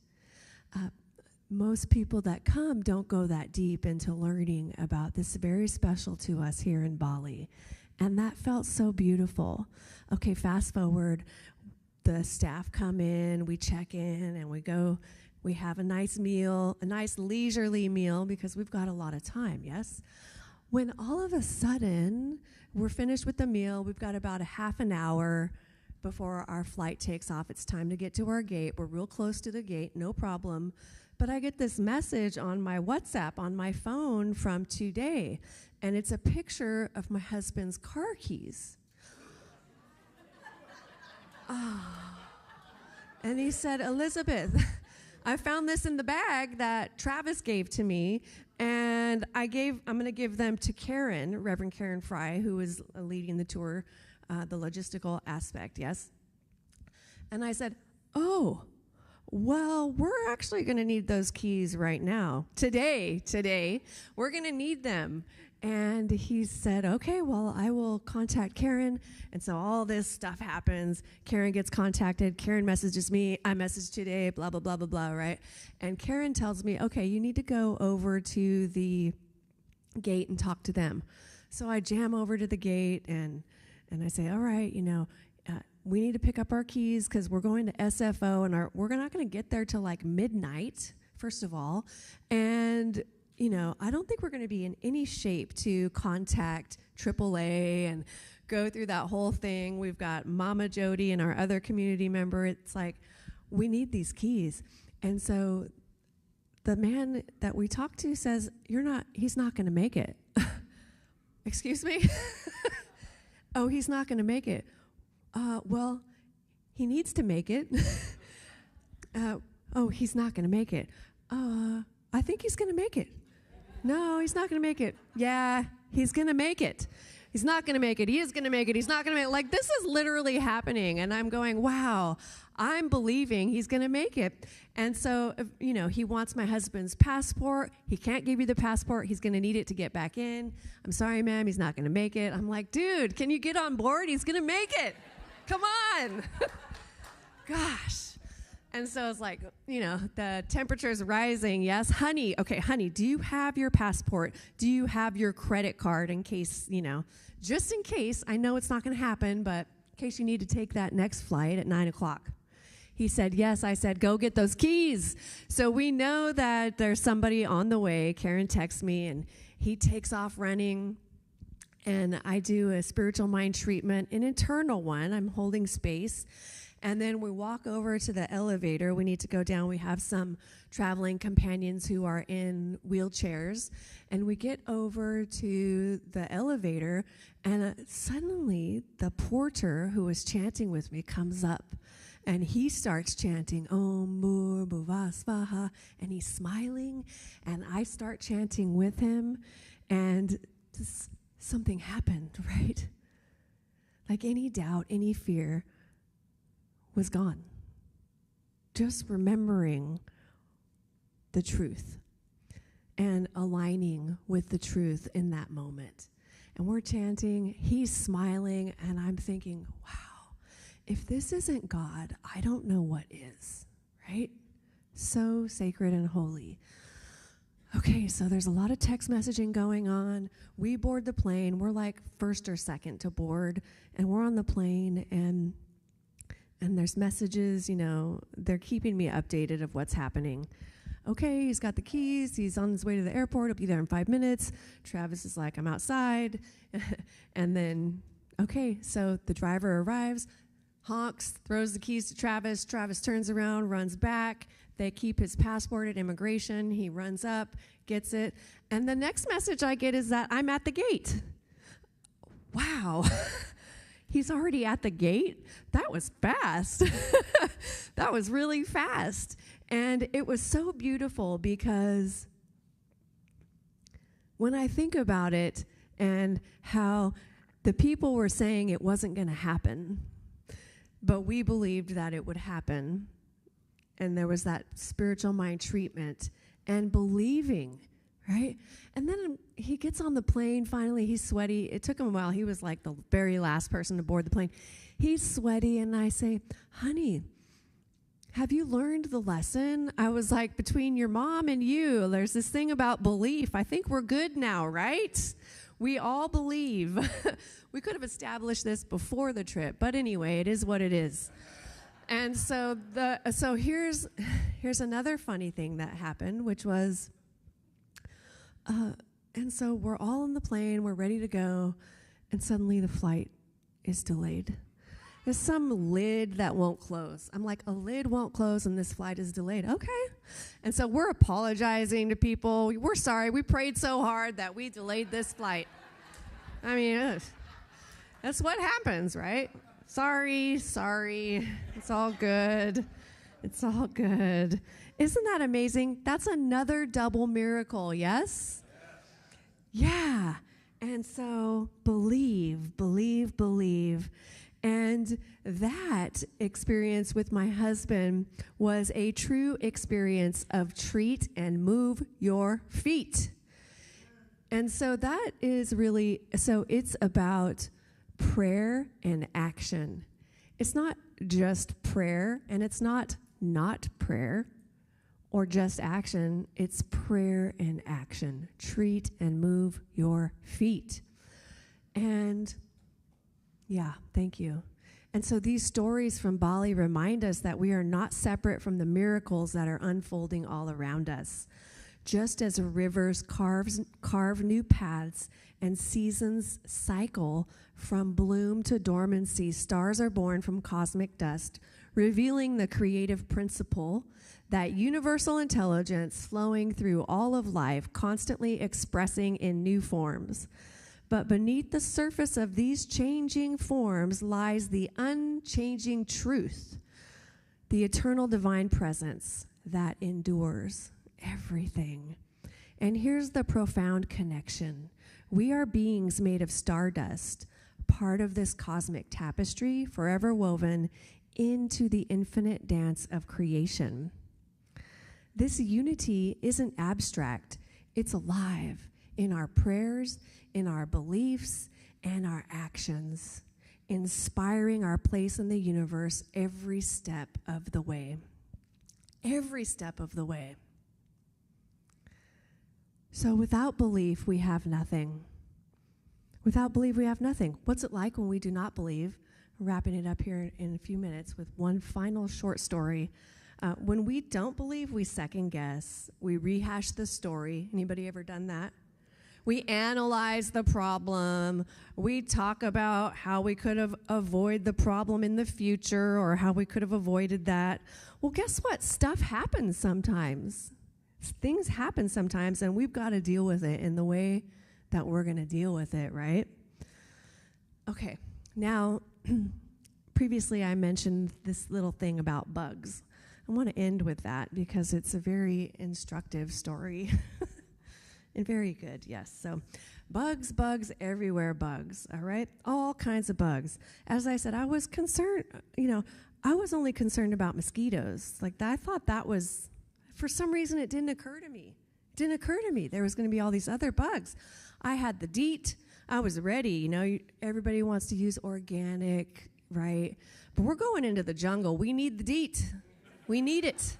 Speaker 7: Most people that come don't go that deep into learning about this, very special to us here in Bali. And that felt so beautiful. Okay, fast forward. The staff come in, we check in, and we go. We have a nice meal, a nice leisurely meal, because we've got a lot of time, yes? When all of a sudden, we're finished with the meal, we've got about a half an hour before our flight takes off. It's time to get to our gate. We're real close to the gate, no problem. But I get this message on my WhatsApp, on my phone from Today, and it's a picture of my husband's car keys. And he said, Elizabeth, I found this in the bag that Travis gave to me, and I'm going to give them to Karen, Reverend Karen Fry, who is leading the tour, the logistical aspect, yes? And I said, oh, well, we're actually going to need those keys right now. Today, we're going to need them. And he said, okay, well, I will contact Karen. And so all this stuff happens. Karen gets contacted. Karen messages me. I message Today, blah, blah, blah, blah, blah, right? And Karen tells me, okay, you need to go over to the gate and talk to them. So I jam over to the gate, and I say, all right, we need to pick up our keys because we're going to SFO, and we're not going to get there till like midnight, first of all. And I don't think we're going to be in any shape to contact AAA and go through that whole thing. We've got Mama Jody and our other community member. It's like, we need these keys. And so the man that we talked to says, he's not going to make it. Excuse me? Oh, he's not going to make it. Well, he needs to make it. Oh, he's not going to make it. I think he's going to make it. No, he's not going to make it. Yeah, he's going to make it. He's not going to make it. He is going to make it. He's not going to make it. Like, this is literally happening. And I'm going, wow, I'm believing he's going to make it. And so, he wants my husband's passport. He can't give you the passport. He's going to need it to get back in. I'm sorry, ma'am, he's not going to make it. I'm like, dude, can you get on board? He's going to make it. Come on. Gosh. And so it's like, the temperature's rising. Yes, honey. Okay, honey, do you have your passport? Do you have your credit card in case, just in case? I know it's not going to happen, but in case you need to take that next flight at 9 o'clock. He said, yes. I said, go get those keys. So we know that there's somebody on the way. Karen texts me, and he takes off running. And I do a spiritual mind treatment, an internal one. I'm holding space. And then we walk over to the elevator. We need to go down. We have some traveling companions who are in wheelchairs. And we get over to the elevator, and suddenly the porter who was chanting with me comes up. And he starts chanting, Om Bhur Bhuvah Swaha. And he's smiling. And I start chanting with him. And something happened, right? Like any doubt, any fear was gone. Just remembering the truth. and aligning with the truth in that moment. And we're chanting, he's smiling, and I'm thinking, wow, if this isn't God, I don't know what is, right? So sacred and holy. Okay, so there's a lot of text messaging going on. We board the plane. We're like first or second to board, and we're on the plane, and there's messages, you know, they're keeping me updated of what's happening. Okay, he's got the keys. He's on his way to the airport. He'll be there in 5 minutes. Travis is like, I'm outside. And then, okay, so the driver arrives, honks, throws the keys to Travis. Travis turns around, runs back. They keep his passport at immigration. He runs up, gets it. And the next message I get is that I'm at the gate. Wow. He's already at the gate? That was fast. That was really fast. And it was so beautiful because when I think about it and how the people were saying it wasn't going to happen, but we believed that it would happen, and there was that spiritual mind treatment and believing, right? And then he gets on the plane, finally, he's sweaty. It took him a while. He was like the very last person to board the plane. He's sweaty, and I say, honey, have you learned the lesson? I was like, between your mom and you, there's this thing about belief. I think we're good now, right? We all believe. We could have established this before the trip, but anyway, it is what it is. And so here's another funny thing that happened, which was, and so we're all on the plane, we're ready to go, and suddenly the flight is delayed. There's some lid that won't close. I'm like, a lid won't close and this flight is delayed. Okay. And so we're apologizing to people. We're sorry. We prayed so hard that we delayed this flight. I mean, that's what happens, right? Sorry. It's all good. It's all good. Isn't that amazing? That's another double miracle, yes? Yeah. And so believe. And that experience with my husband was a true experience of treat and move your feet. And so that is really, so it's about prayer and action. It's not just prayer, and it's not prayer or just action. It's prayer and action. Treat and move your feet. And yeah, thank you. And so these stories from Bali remind us that we are not separate from the miracles that are unfolding all around us. Just as rivers carve new paths and seasons cycle from bloom to dormancy, stars are born from cosmic dust, revealing the creative principle that universal intelligence flowing through all of life, constantly expressing in new forms. But beneath the surface of these changing forms lies the unchanging truth, the eternal divine presence that endures everything. And here's the profound connection. We are beings made of stardust, part of this cosmic tapestry, forever woven into the infinite dance of creation. This unity isn't abstract, it's alive in our prayers, in our beliefs, and our actions, inspiring our place in the universe every step of the way. Every step of the way. So without belief, we have nothing. Without belief, we have nothing. What's it like when we do not believe? I'm wrapping it up here in a few minutes with one final short story. When we don't believe, we second guess. We rehash the story. Anybody ever done that? We analyze the problem. We talk about how we could have avoided the problem in the future or how we could have avoided that. Well, guess what? Stuff happens sometimes. Things happen sometimes, and we've got to deal with it in the way that we're going to deal with it, right? Okay, now, previously I mentioned this little thing about bugs. I want to end with that because it's a very instructive story. And very good, yes. So bugs everywhere, bugs, all right? All kinds of bugs. As I said, I was concerned, I was only concerned about mosquitoes. Like, I thought that was, for some reason, it didn't occur to me. It didn't occur to me there was going to be all these other bugs. I had the DEET. I was ready. You know, everybody wants to use organic, right? But we're going into the jungle. We need the DEET. We need it.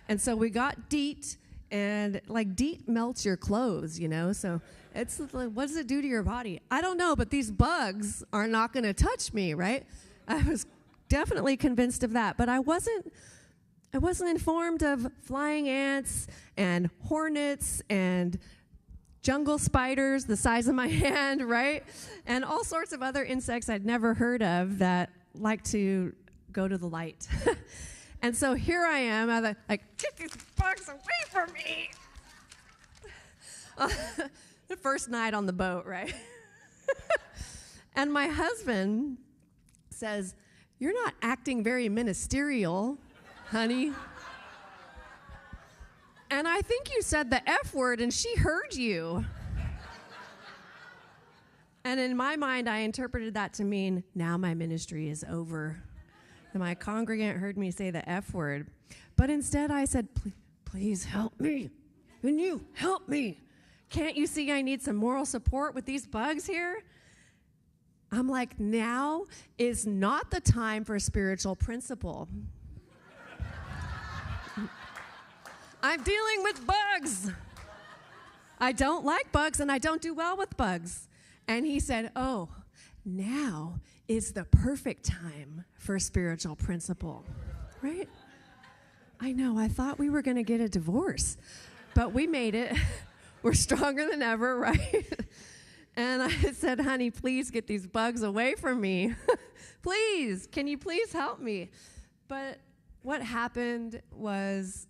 Speaker 7: And so we got DEET, and like DEET melts your clothes, you know? So it's like, what does it do to your body? I don't know, but these bugs are not going to touch me, right? I was definitely convinced of that, but I wasn't informed of flying ants and hornets and jungle spiders the size of my hand, right? And all sorts of other insects I'd never heard of that like to go to the light. And so here I am, I'm like, get these bugs away from me. The first night on the boat, right? And my husband says, "You're not acting very ministerial, honey." And I think you said the F word and she heard you. And in my mind, I interpreted that to mean, now my ministry is over. And my congregant heard me say the F word. But instead I said, please help me. Can you help me? Can't you see I need some moral support with these bugs here? I'm like, now is not the time for spiritual principle. I'm dealing with bugs. I don't like bugs, and I don't do well with bugs. And he said, oh, now is the perfect time for spiritual principle, right? I know, I thought we were going to get a divorce, but we made it. We're stronger than ever, right? And I said, honey, please get these bugs away from me. Please, can you please help me? But what happened was,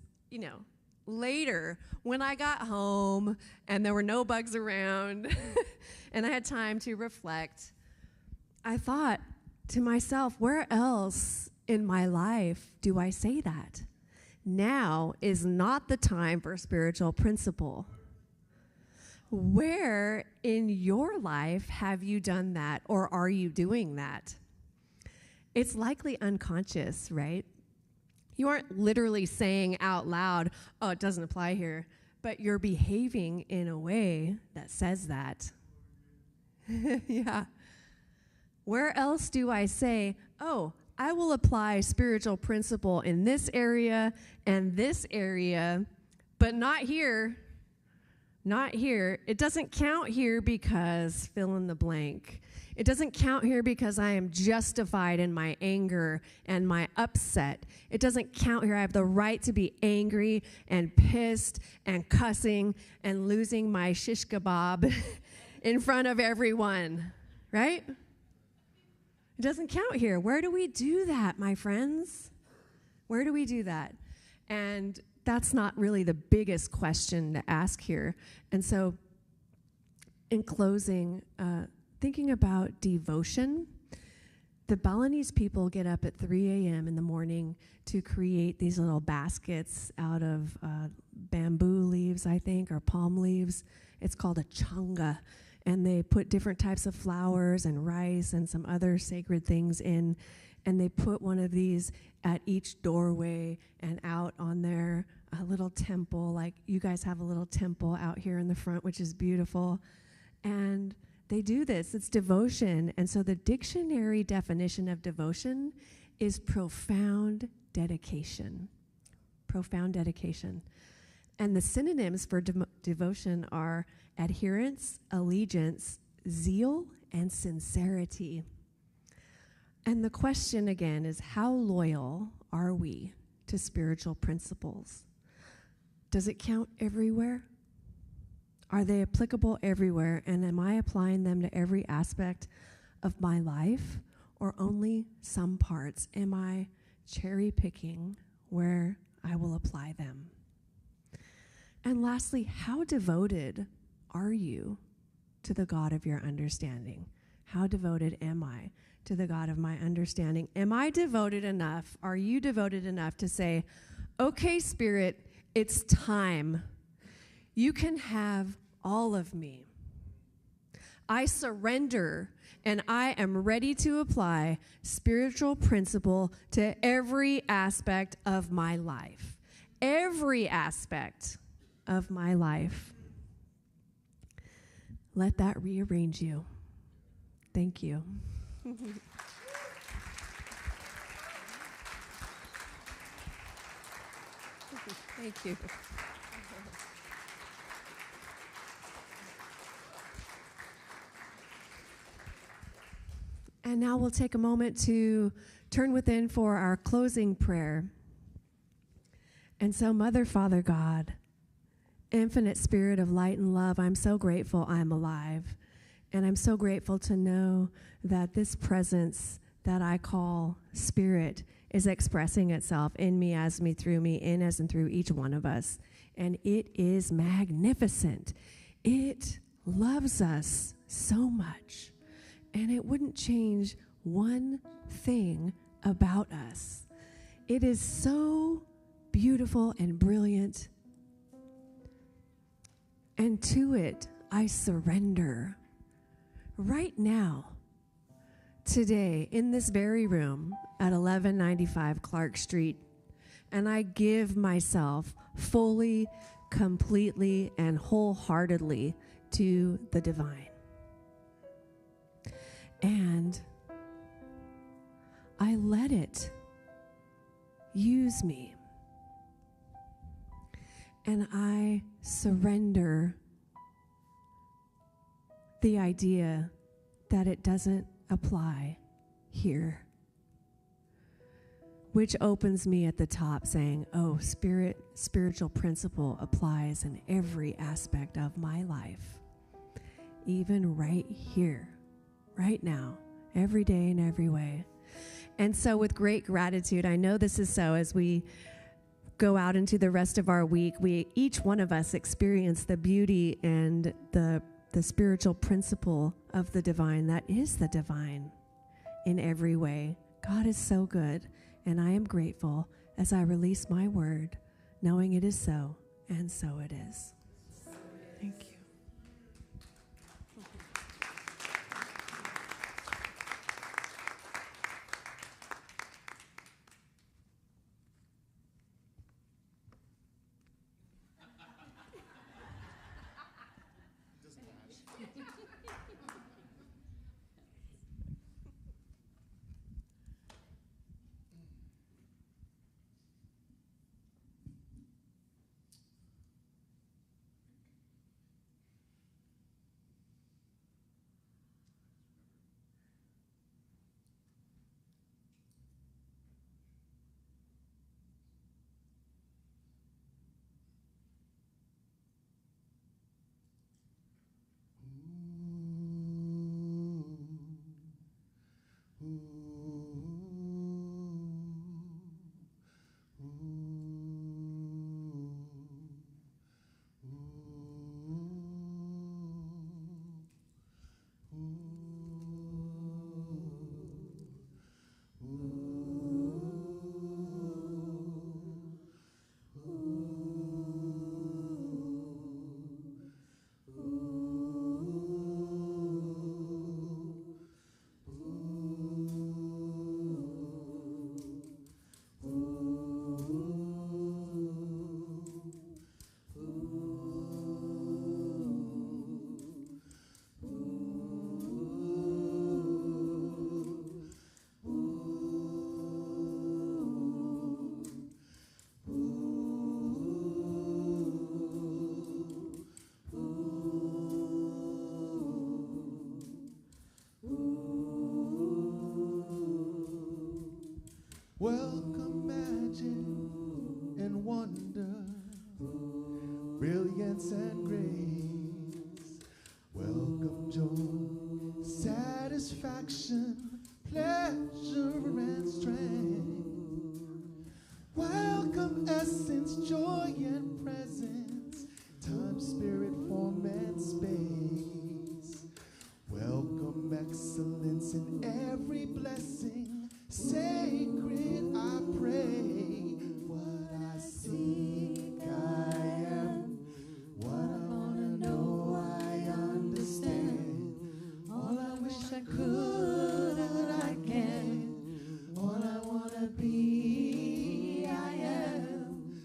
Speaker 7: later when I got home and there were no bugs around and I had time to reflect, I thought to myself, where else in my life do I say that? Now is not the time for spiritual principle. Where in your life have you done that, or are you doing that? It's likely unconscious, right? You aren't literally saying out loud, oh, it doesn't apply here, but you're behaving in a way that says that. Yeah. Where else do I say, oh, I will apply spiritual principle in this area and this area, but not here. Not here. It doesn't count here because fill in the blank. It doesn't count here because I am justified in my anger and my upset. It doesn't count here. I have the right to be angry and pissed and cussing and losing my shish kebab in front of everyone, right? It doesn't count here. Where do we do that, my friends? Where do we do that? And that's not really the biggest question to ask here. And so in closing, thinking about devotion, the Balinese people get up at 3 a.m. in the morning to create these little baskets out of bamboo leaves, I think, or palm leaves. It's called a changa. And they put different types of flowers and rice and some other sacred things in. And they put one of these at each doorway and out on their little temple. Like you guys have a little temple out here in the front, which is beautiful. And they do this. It's devotion. And so the dictionary definition of devotion is profound dedication. Profound dedication. And the synonyms for devotion are adherence, allegiance, zeal, and sincerity. And the question again is, how loyal are we to spiritual principles? Does it count everywhere? Are they applicable everywhere? And am I applying them to every aspect of my life, or only some parts? Am I cherry picking where I will apply them? And lastly, how devoted are you to the God of your understanding? How devoted am I to the God of my understanding? Am I devoted enough? Are you devoted enough to say, okay, Spirit, it's time. You can have all of me. I surrender, and I am ready to apply spiritual principle to every aspect of my life. Every aspect of my life. Let that rearrange you. Thank you. Thank you. And now we'll take a moment to turn within for our closing prayer. And so, Mother, Father, God, infinite spirit of light and love, I'm so grateful I'm alive. And I'm so grateful to know that this presence that I call spirit is expressing itself in me, as me, through me, in us, and through each one of us. And it is magnificent. It loves us so much. And it wouldn't change one thing about us. It is so beautiful and brilliant. And to it, I surrender. Right now, today, in this very room at 1195 Clark Street, and I give myself fully, completely, and wholeheartedly to the divine. And I let it use me. And I surrender the idea that it doesn't apply here, which opens me at the top saying, oh, spiritual principle applies in every aspect of my life, even right here, right now, every day in every way. And so with great gratitude, I know this is so, as we go out into the rest of our week, each one of us experience the beauty and the spiritual principle of the divine. That is the divine in every way. God is so good, and I am grateful as I release my word, knowing it is so, and so it is. Thank you.
Speaker 4: Welcome magic and wonder, brilliance and grace. Welcome joy, satisfaction, pleasure and strength. Welcome essence, joy and presence, time, spirit, form and space. Welcome excellence in every blessing, sacred I pray. What I seek I am, what I wanna know I understand. All I wish I could I can. All I wanna be I am.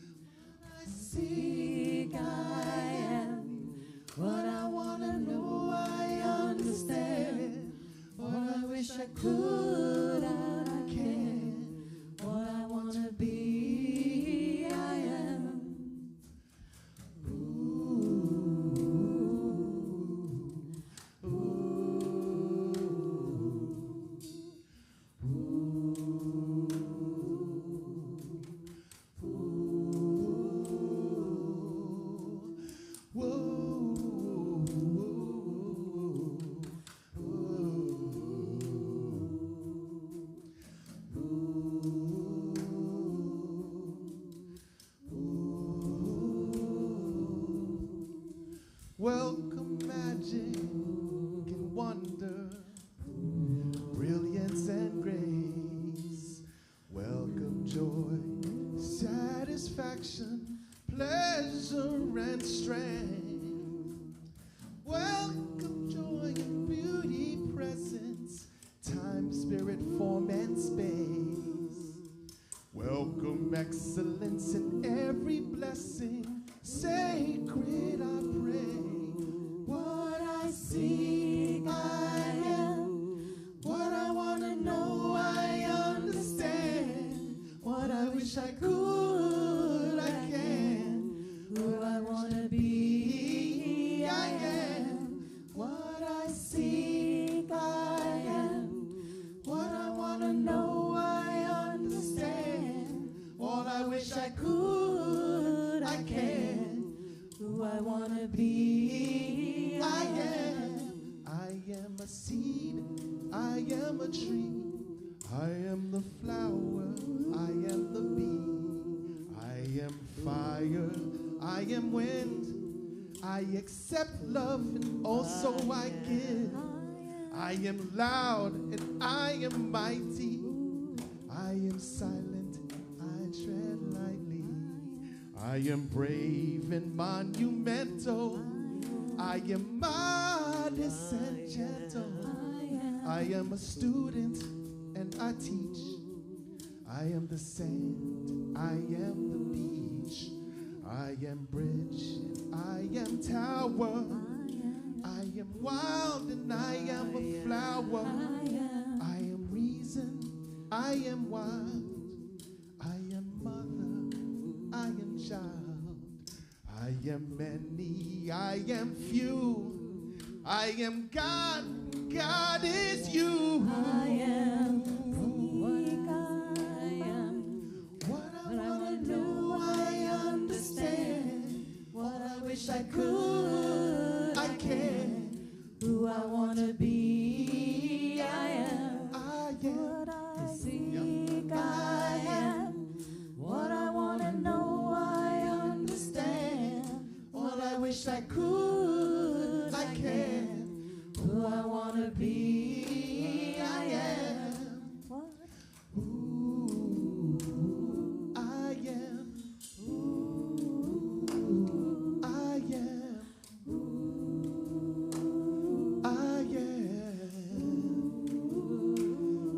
Speaker 4: Welcome magic and wonder, brilliance and grace. Welcome joy, satisfaction, pleasure and strength. Welcome joy and beauty, presence, time, spirit, form and space. Welcome excellence in every blessing, sacred I pray. What I seek I am, what I want to know I understand, what I wish I could I can, who I want to be I am. What I seek I am, what I want to know I understand, all I wish I could I can, who I want to be I am. I am a seed, I am a tree, I am the flower, I am the bee, I am fire, I am wind, I accept love and also I give. I am loud and I am mighty, I am silent and I tread lightly. I am brave and monumental, I am modest and gentle. I am a student and I teach, I am the sand, I am the beach, I am bridge and I am tower, I am wild and I am a flower, I am reason, I am wild, I am mother, I am child, I am many, I am few, I am God, God is you. I am weak, I am. What I want to know, I understand. What I wish I could, I can. Who I want to be, I am. I am. What I seek, I am. What I want to know, I understand. All I wish I could, I can. Who I want to be, I am. What? Ooh, I am. Ooh, I am. Ooh, I am.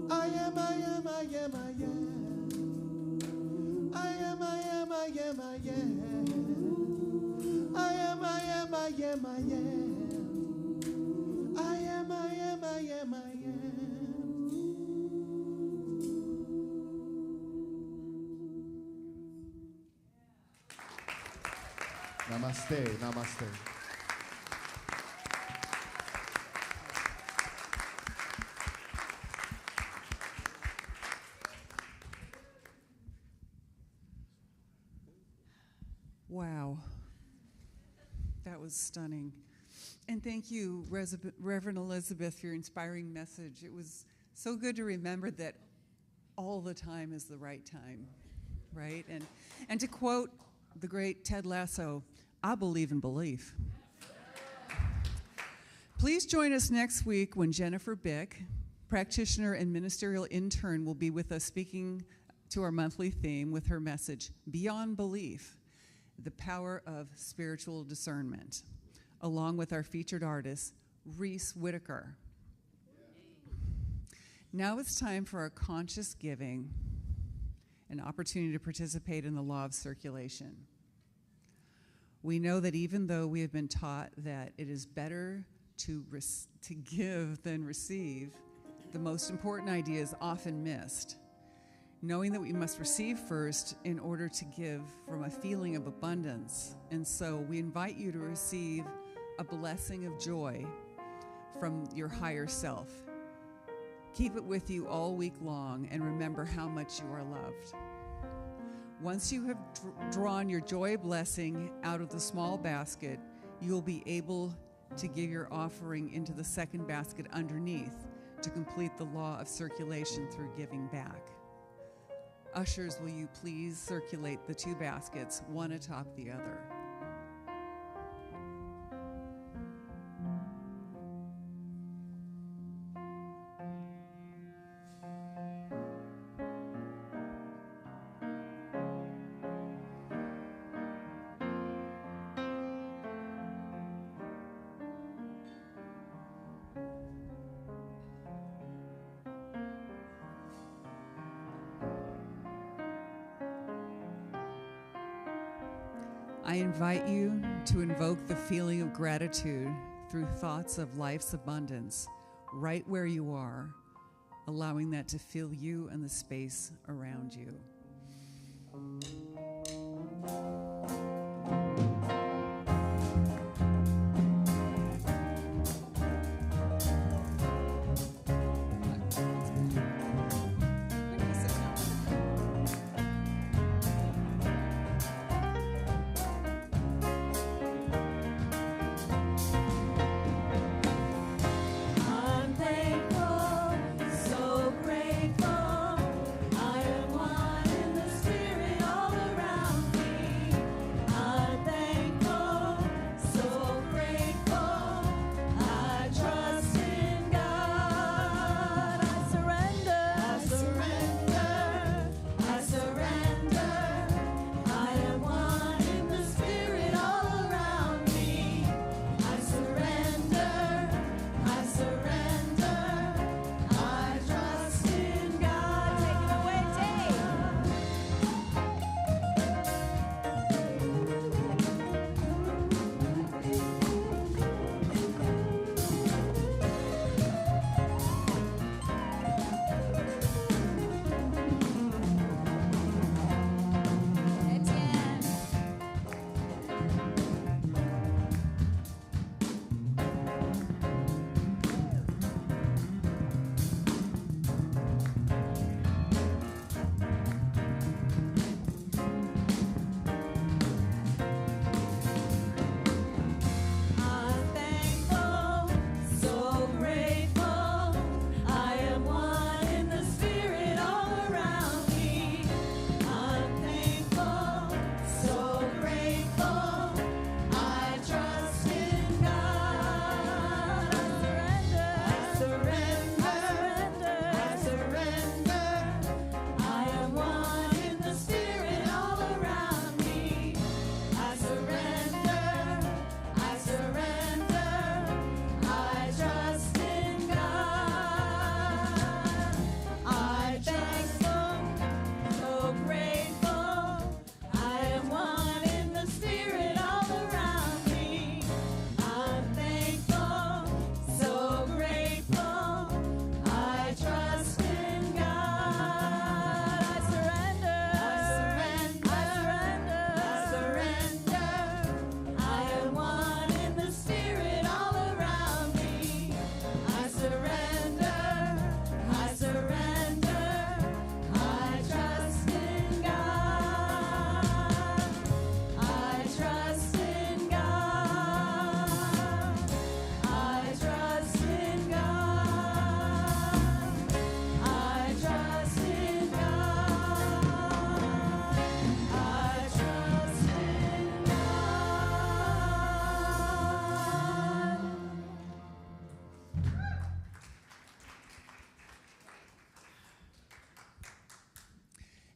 Speaker 4: I am, I am, I am, I am. I am, I am, I am, I am. I am, I am, I am, I am. I am, I am, I am, I am. Namaste, namaste.
Speaker 1: Wow. That was stunning. And thank you, Reverend Elizabeth, for your inspiring message. It was so good to remember that all the time is the right time, right? And to quote the great Ted Lasso, I believe in belief. Please join us next week when Jennifer Bick, practitioner and ministerial intern, will be with us speaking to our monthly theme with her message, Beyond Belief, the Power of Spiritual Discernment, along with our featured artist, Reese Whitaker. Now it's time for our conscious giving, an opportunity to participate in the law of circulation. We know that even though we have been taught that it is better to give than receive, the most important idea is often missed. Knowing that we must receive first in order to give from a feeling of abundance. And so we invite you to receive a blessing of joy from your higher self. Keep it with you all week long and remember how much you are loved. Once you have drawn your joy blessing out of the small basket, you'll be able to give your offering into the second basket underneath to complete the law of circulation through giving back. Ushers, will you please circulate the two baskets, one atop the other? invite you to invoke the feeling of gratitude through thoughts of life's abundance right where you are, allowing that to fill you and the space around you.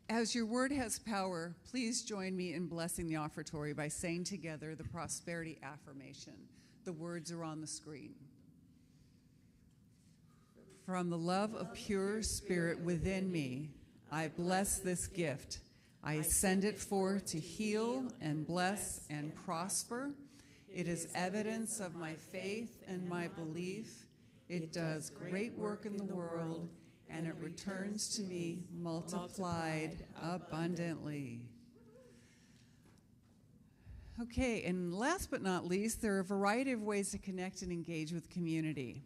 Speaker 1: As your word has power, please join me in blessing the offertory by saying together the prosperity affirmation. The words are on the screen. From the love of pure spirit within me, I bless this gift. I send it forth to heal and bless and prosper. It is evidence of my faith and my belief. It does great work in the world, and it returns to me multiplied abundantly. Okay, and last but not least, there are a variety of ways to connect and engage with community.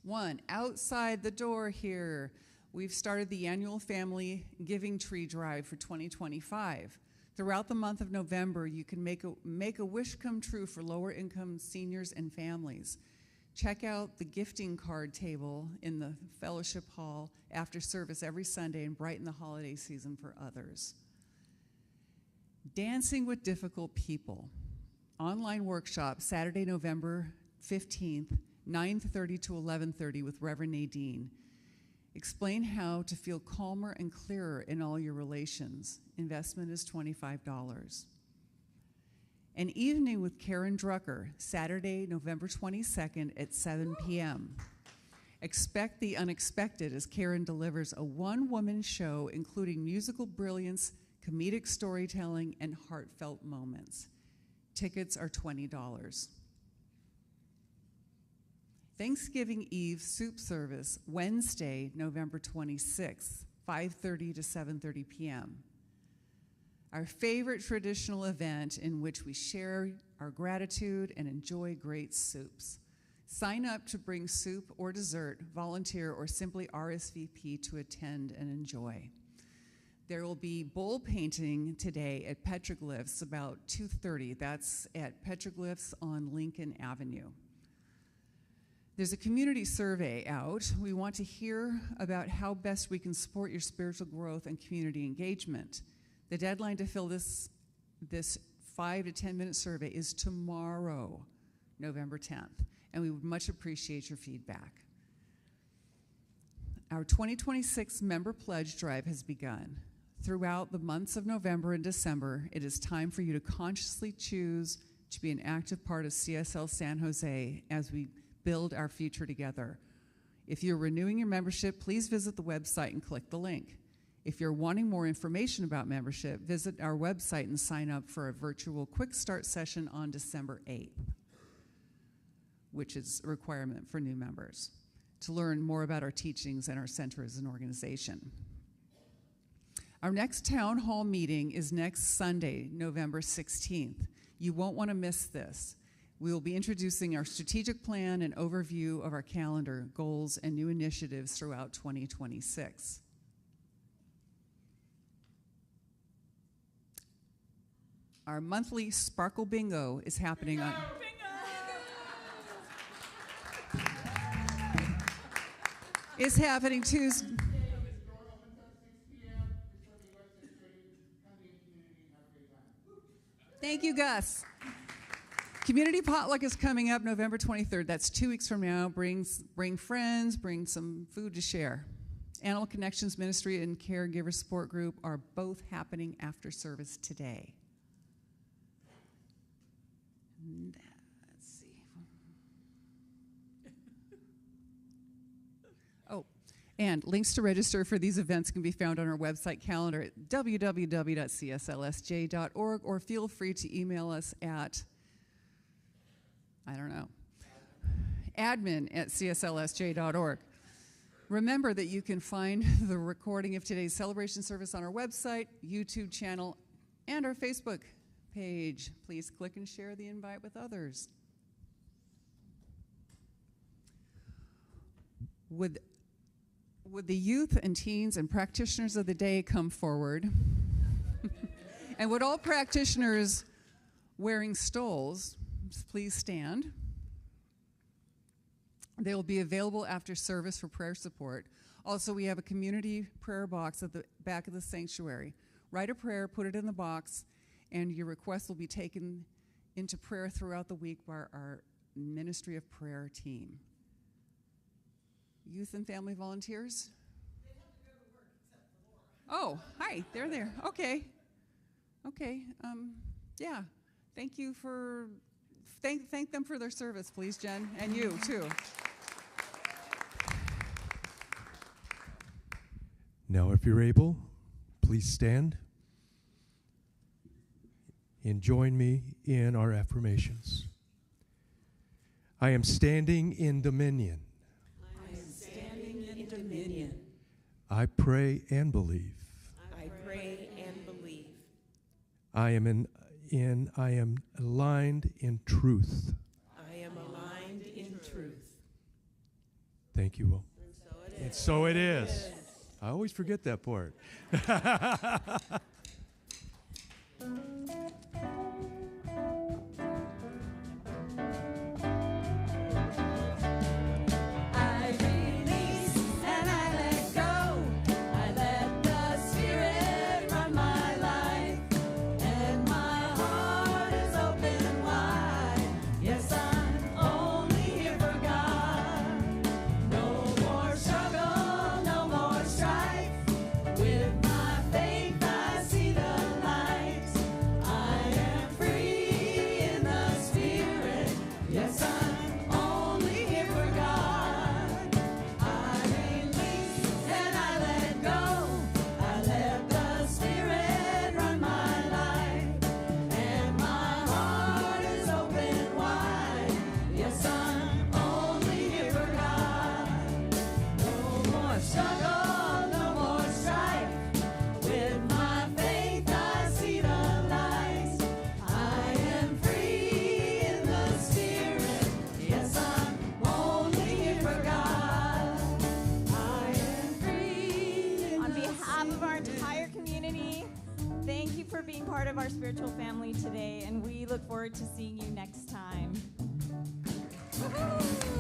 Speaker 1: One, outside the door here, we've started the annual Family Giving Tree Drive for 2025. Throughout the month of November, you can make a wish come true for lower income seniors and families. Check out the gifting card table in the fellowship hall after service every Sunday and brighten the holiday season for others. Dancing with Difficult People. Online workshop Saturday, November 15th, 9:30 to 11:30 with Reverend Nadine. Explain how to feel calmer and clearer in all your relations. Investment is $25. An evening with Karen Drucker, Saturday, November 22nd at 7 p.m. Expect the unexpected as Karen delivers a one-woman show including musical brilliance, comedic storytelling, and heartfelt moments. Tickets are $20. Thanksgiving Eve soup service, Wednesday, November 26th, 5:30 to 7:30 p.m. Our favorite traditional event in which we share our gratitude and enjoy great soups. Sign up to bring soup or dessert, volunteer, or simply RSVP to attend and enjoy. There will be bowl painting today at Petroglyphs about 2:30. That's at Petroglyphs on Lincoln Avenue. There's a community survey out. We want to hear about how best we can support your spiritual growth and community engagement. The deadline to fill this 5 to 10 minute survey is tomorrow, November 10th, and we would much appreciate your feedback. Our 2026 member pledge drive has begun. Throughout the months of November and December, it is time for you to consciously choose to be an active part of CSL San Jose as we build our future together. If you're renewing your membership, please visit the website and click the link. If you're wanting more information about membership, visit our website and sign up for a virtual quick start session on December 8th, which is a requirement for new members, to learn more about our teachings and our center as an organization. Our next town hall meeting is next Sunday, November 16th. You won't want to miss this. We will be introducing our strategic plan and overview of our calendar, goals, and new initiatives throughout 2026. Our monthly Sparkle Bingo is happening on... It's happening Tuesday. Thank you, Gus. Community Potluck is coming up November 23rd. That's 2 weeks from now. Bring friends, bring some food to share. Animal Connections Ministry and Caregiver Support Group are both happening after service today. Let's see. Oh, and links to register for these events can be found on our website calendar at www.cslsj.org, or feel free to email us at admin@cslsj.org. Remember that you can find the recording of today's celebration service on our website, YouTube channel, and our Facebook page. Please click and share the invite with others. Would the youth and teens and practitioners of the day come forward? And would all practitioners wearing stoles please stand? They will be available after service for prayer support. Also, we have a community prayer box at the back of the sanctuary. Write a prayer, put it in the box, and your request will be taken into prayer throughout the week by our Ministry of Prayer team. Youth and family volunteers? They have to go to work except for Laura. Oh, hi, they're there. Okay. Yeah. Thank you for... Thank them for their service, please, Jen, and you, too.
Speaker 8: Now, if you're able, please stand and join me in our affirmations. I am standing in dominion.
Speaker 5: I am standing in dominion.
Speaker 8: I pray and believe.
Speaker 5: I pray and believe.
Speaker 8: I am aligned in truth.
Speaker 5: I am aligned in truth.
Speaker 8: Thank you all.
Speaker 5: And so it is.
Speaker 8: I always forget that part.
Speaker 5: With my faith, I see the light.
Speaker 9: spiritual family today, and we look forward to seeing you next time. Woo-hoo!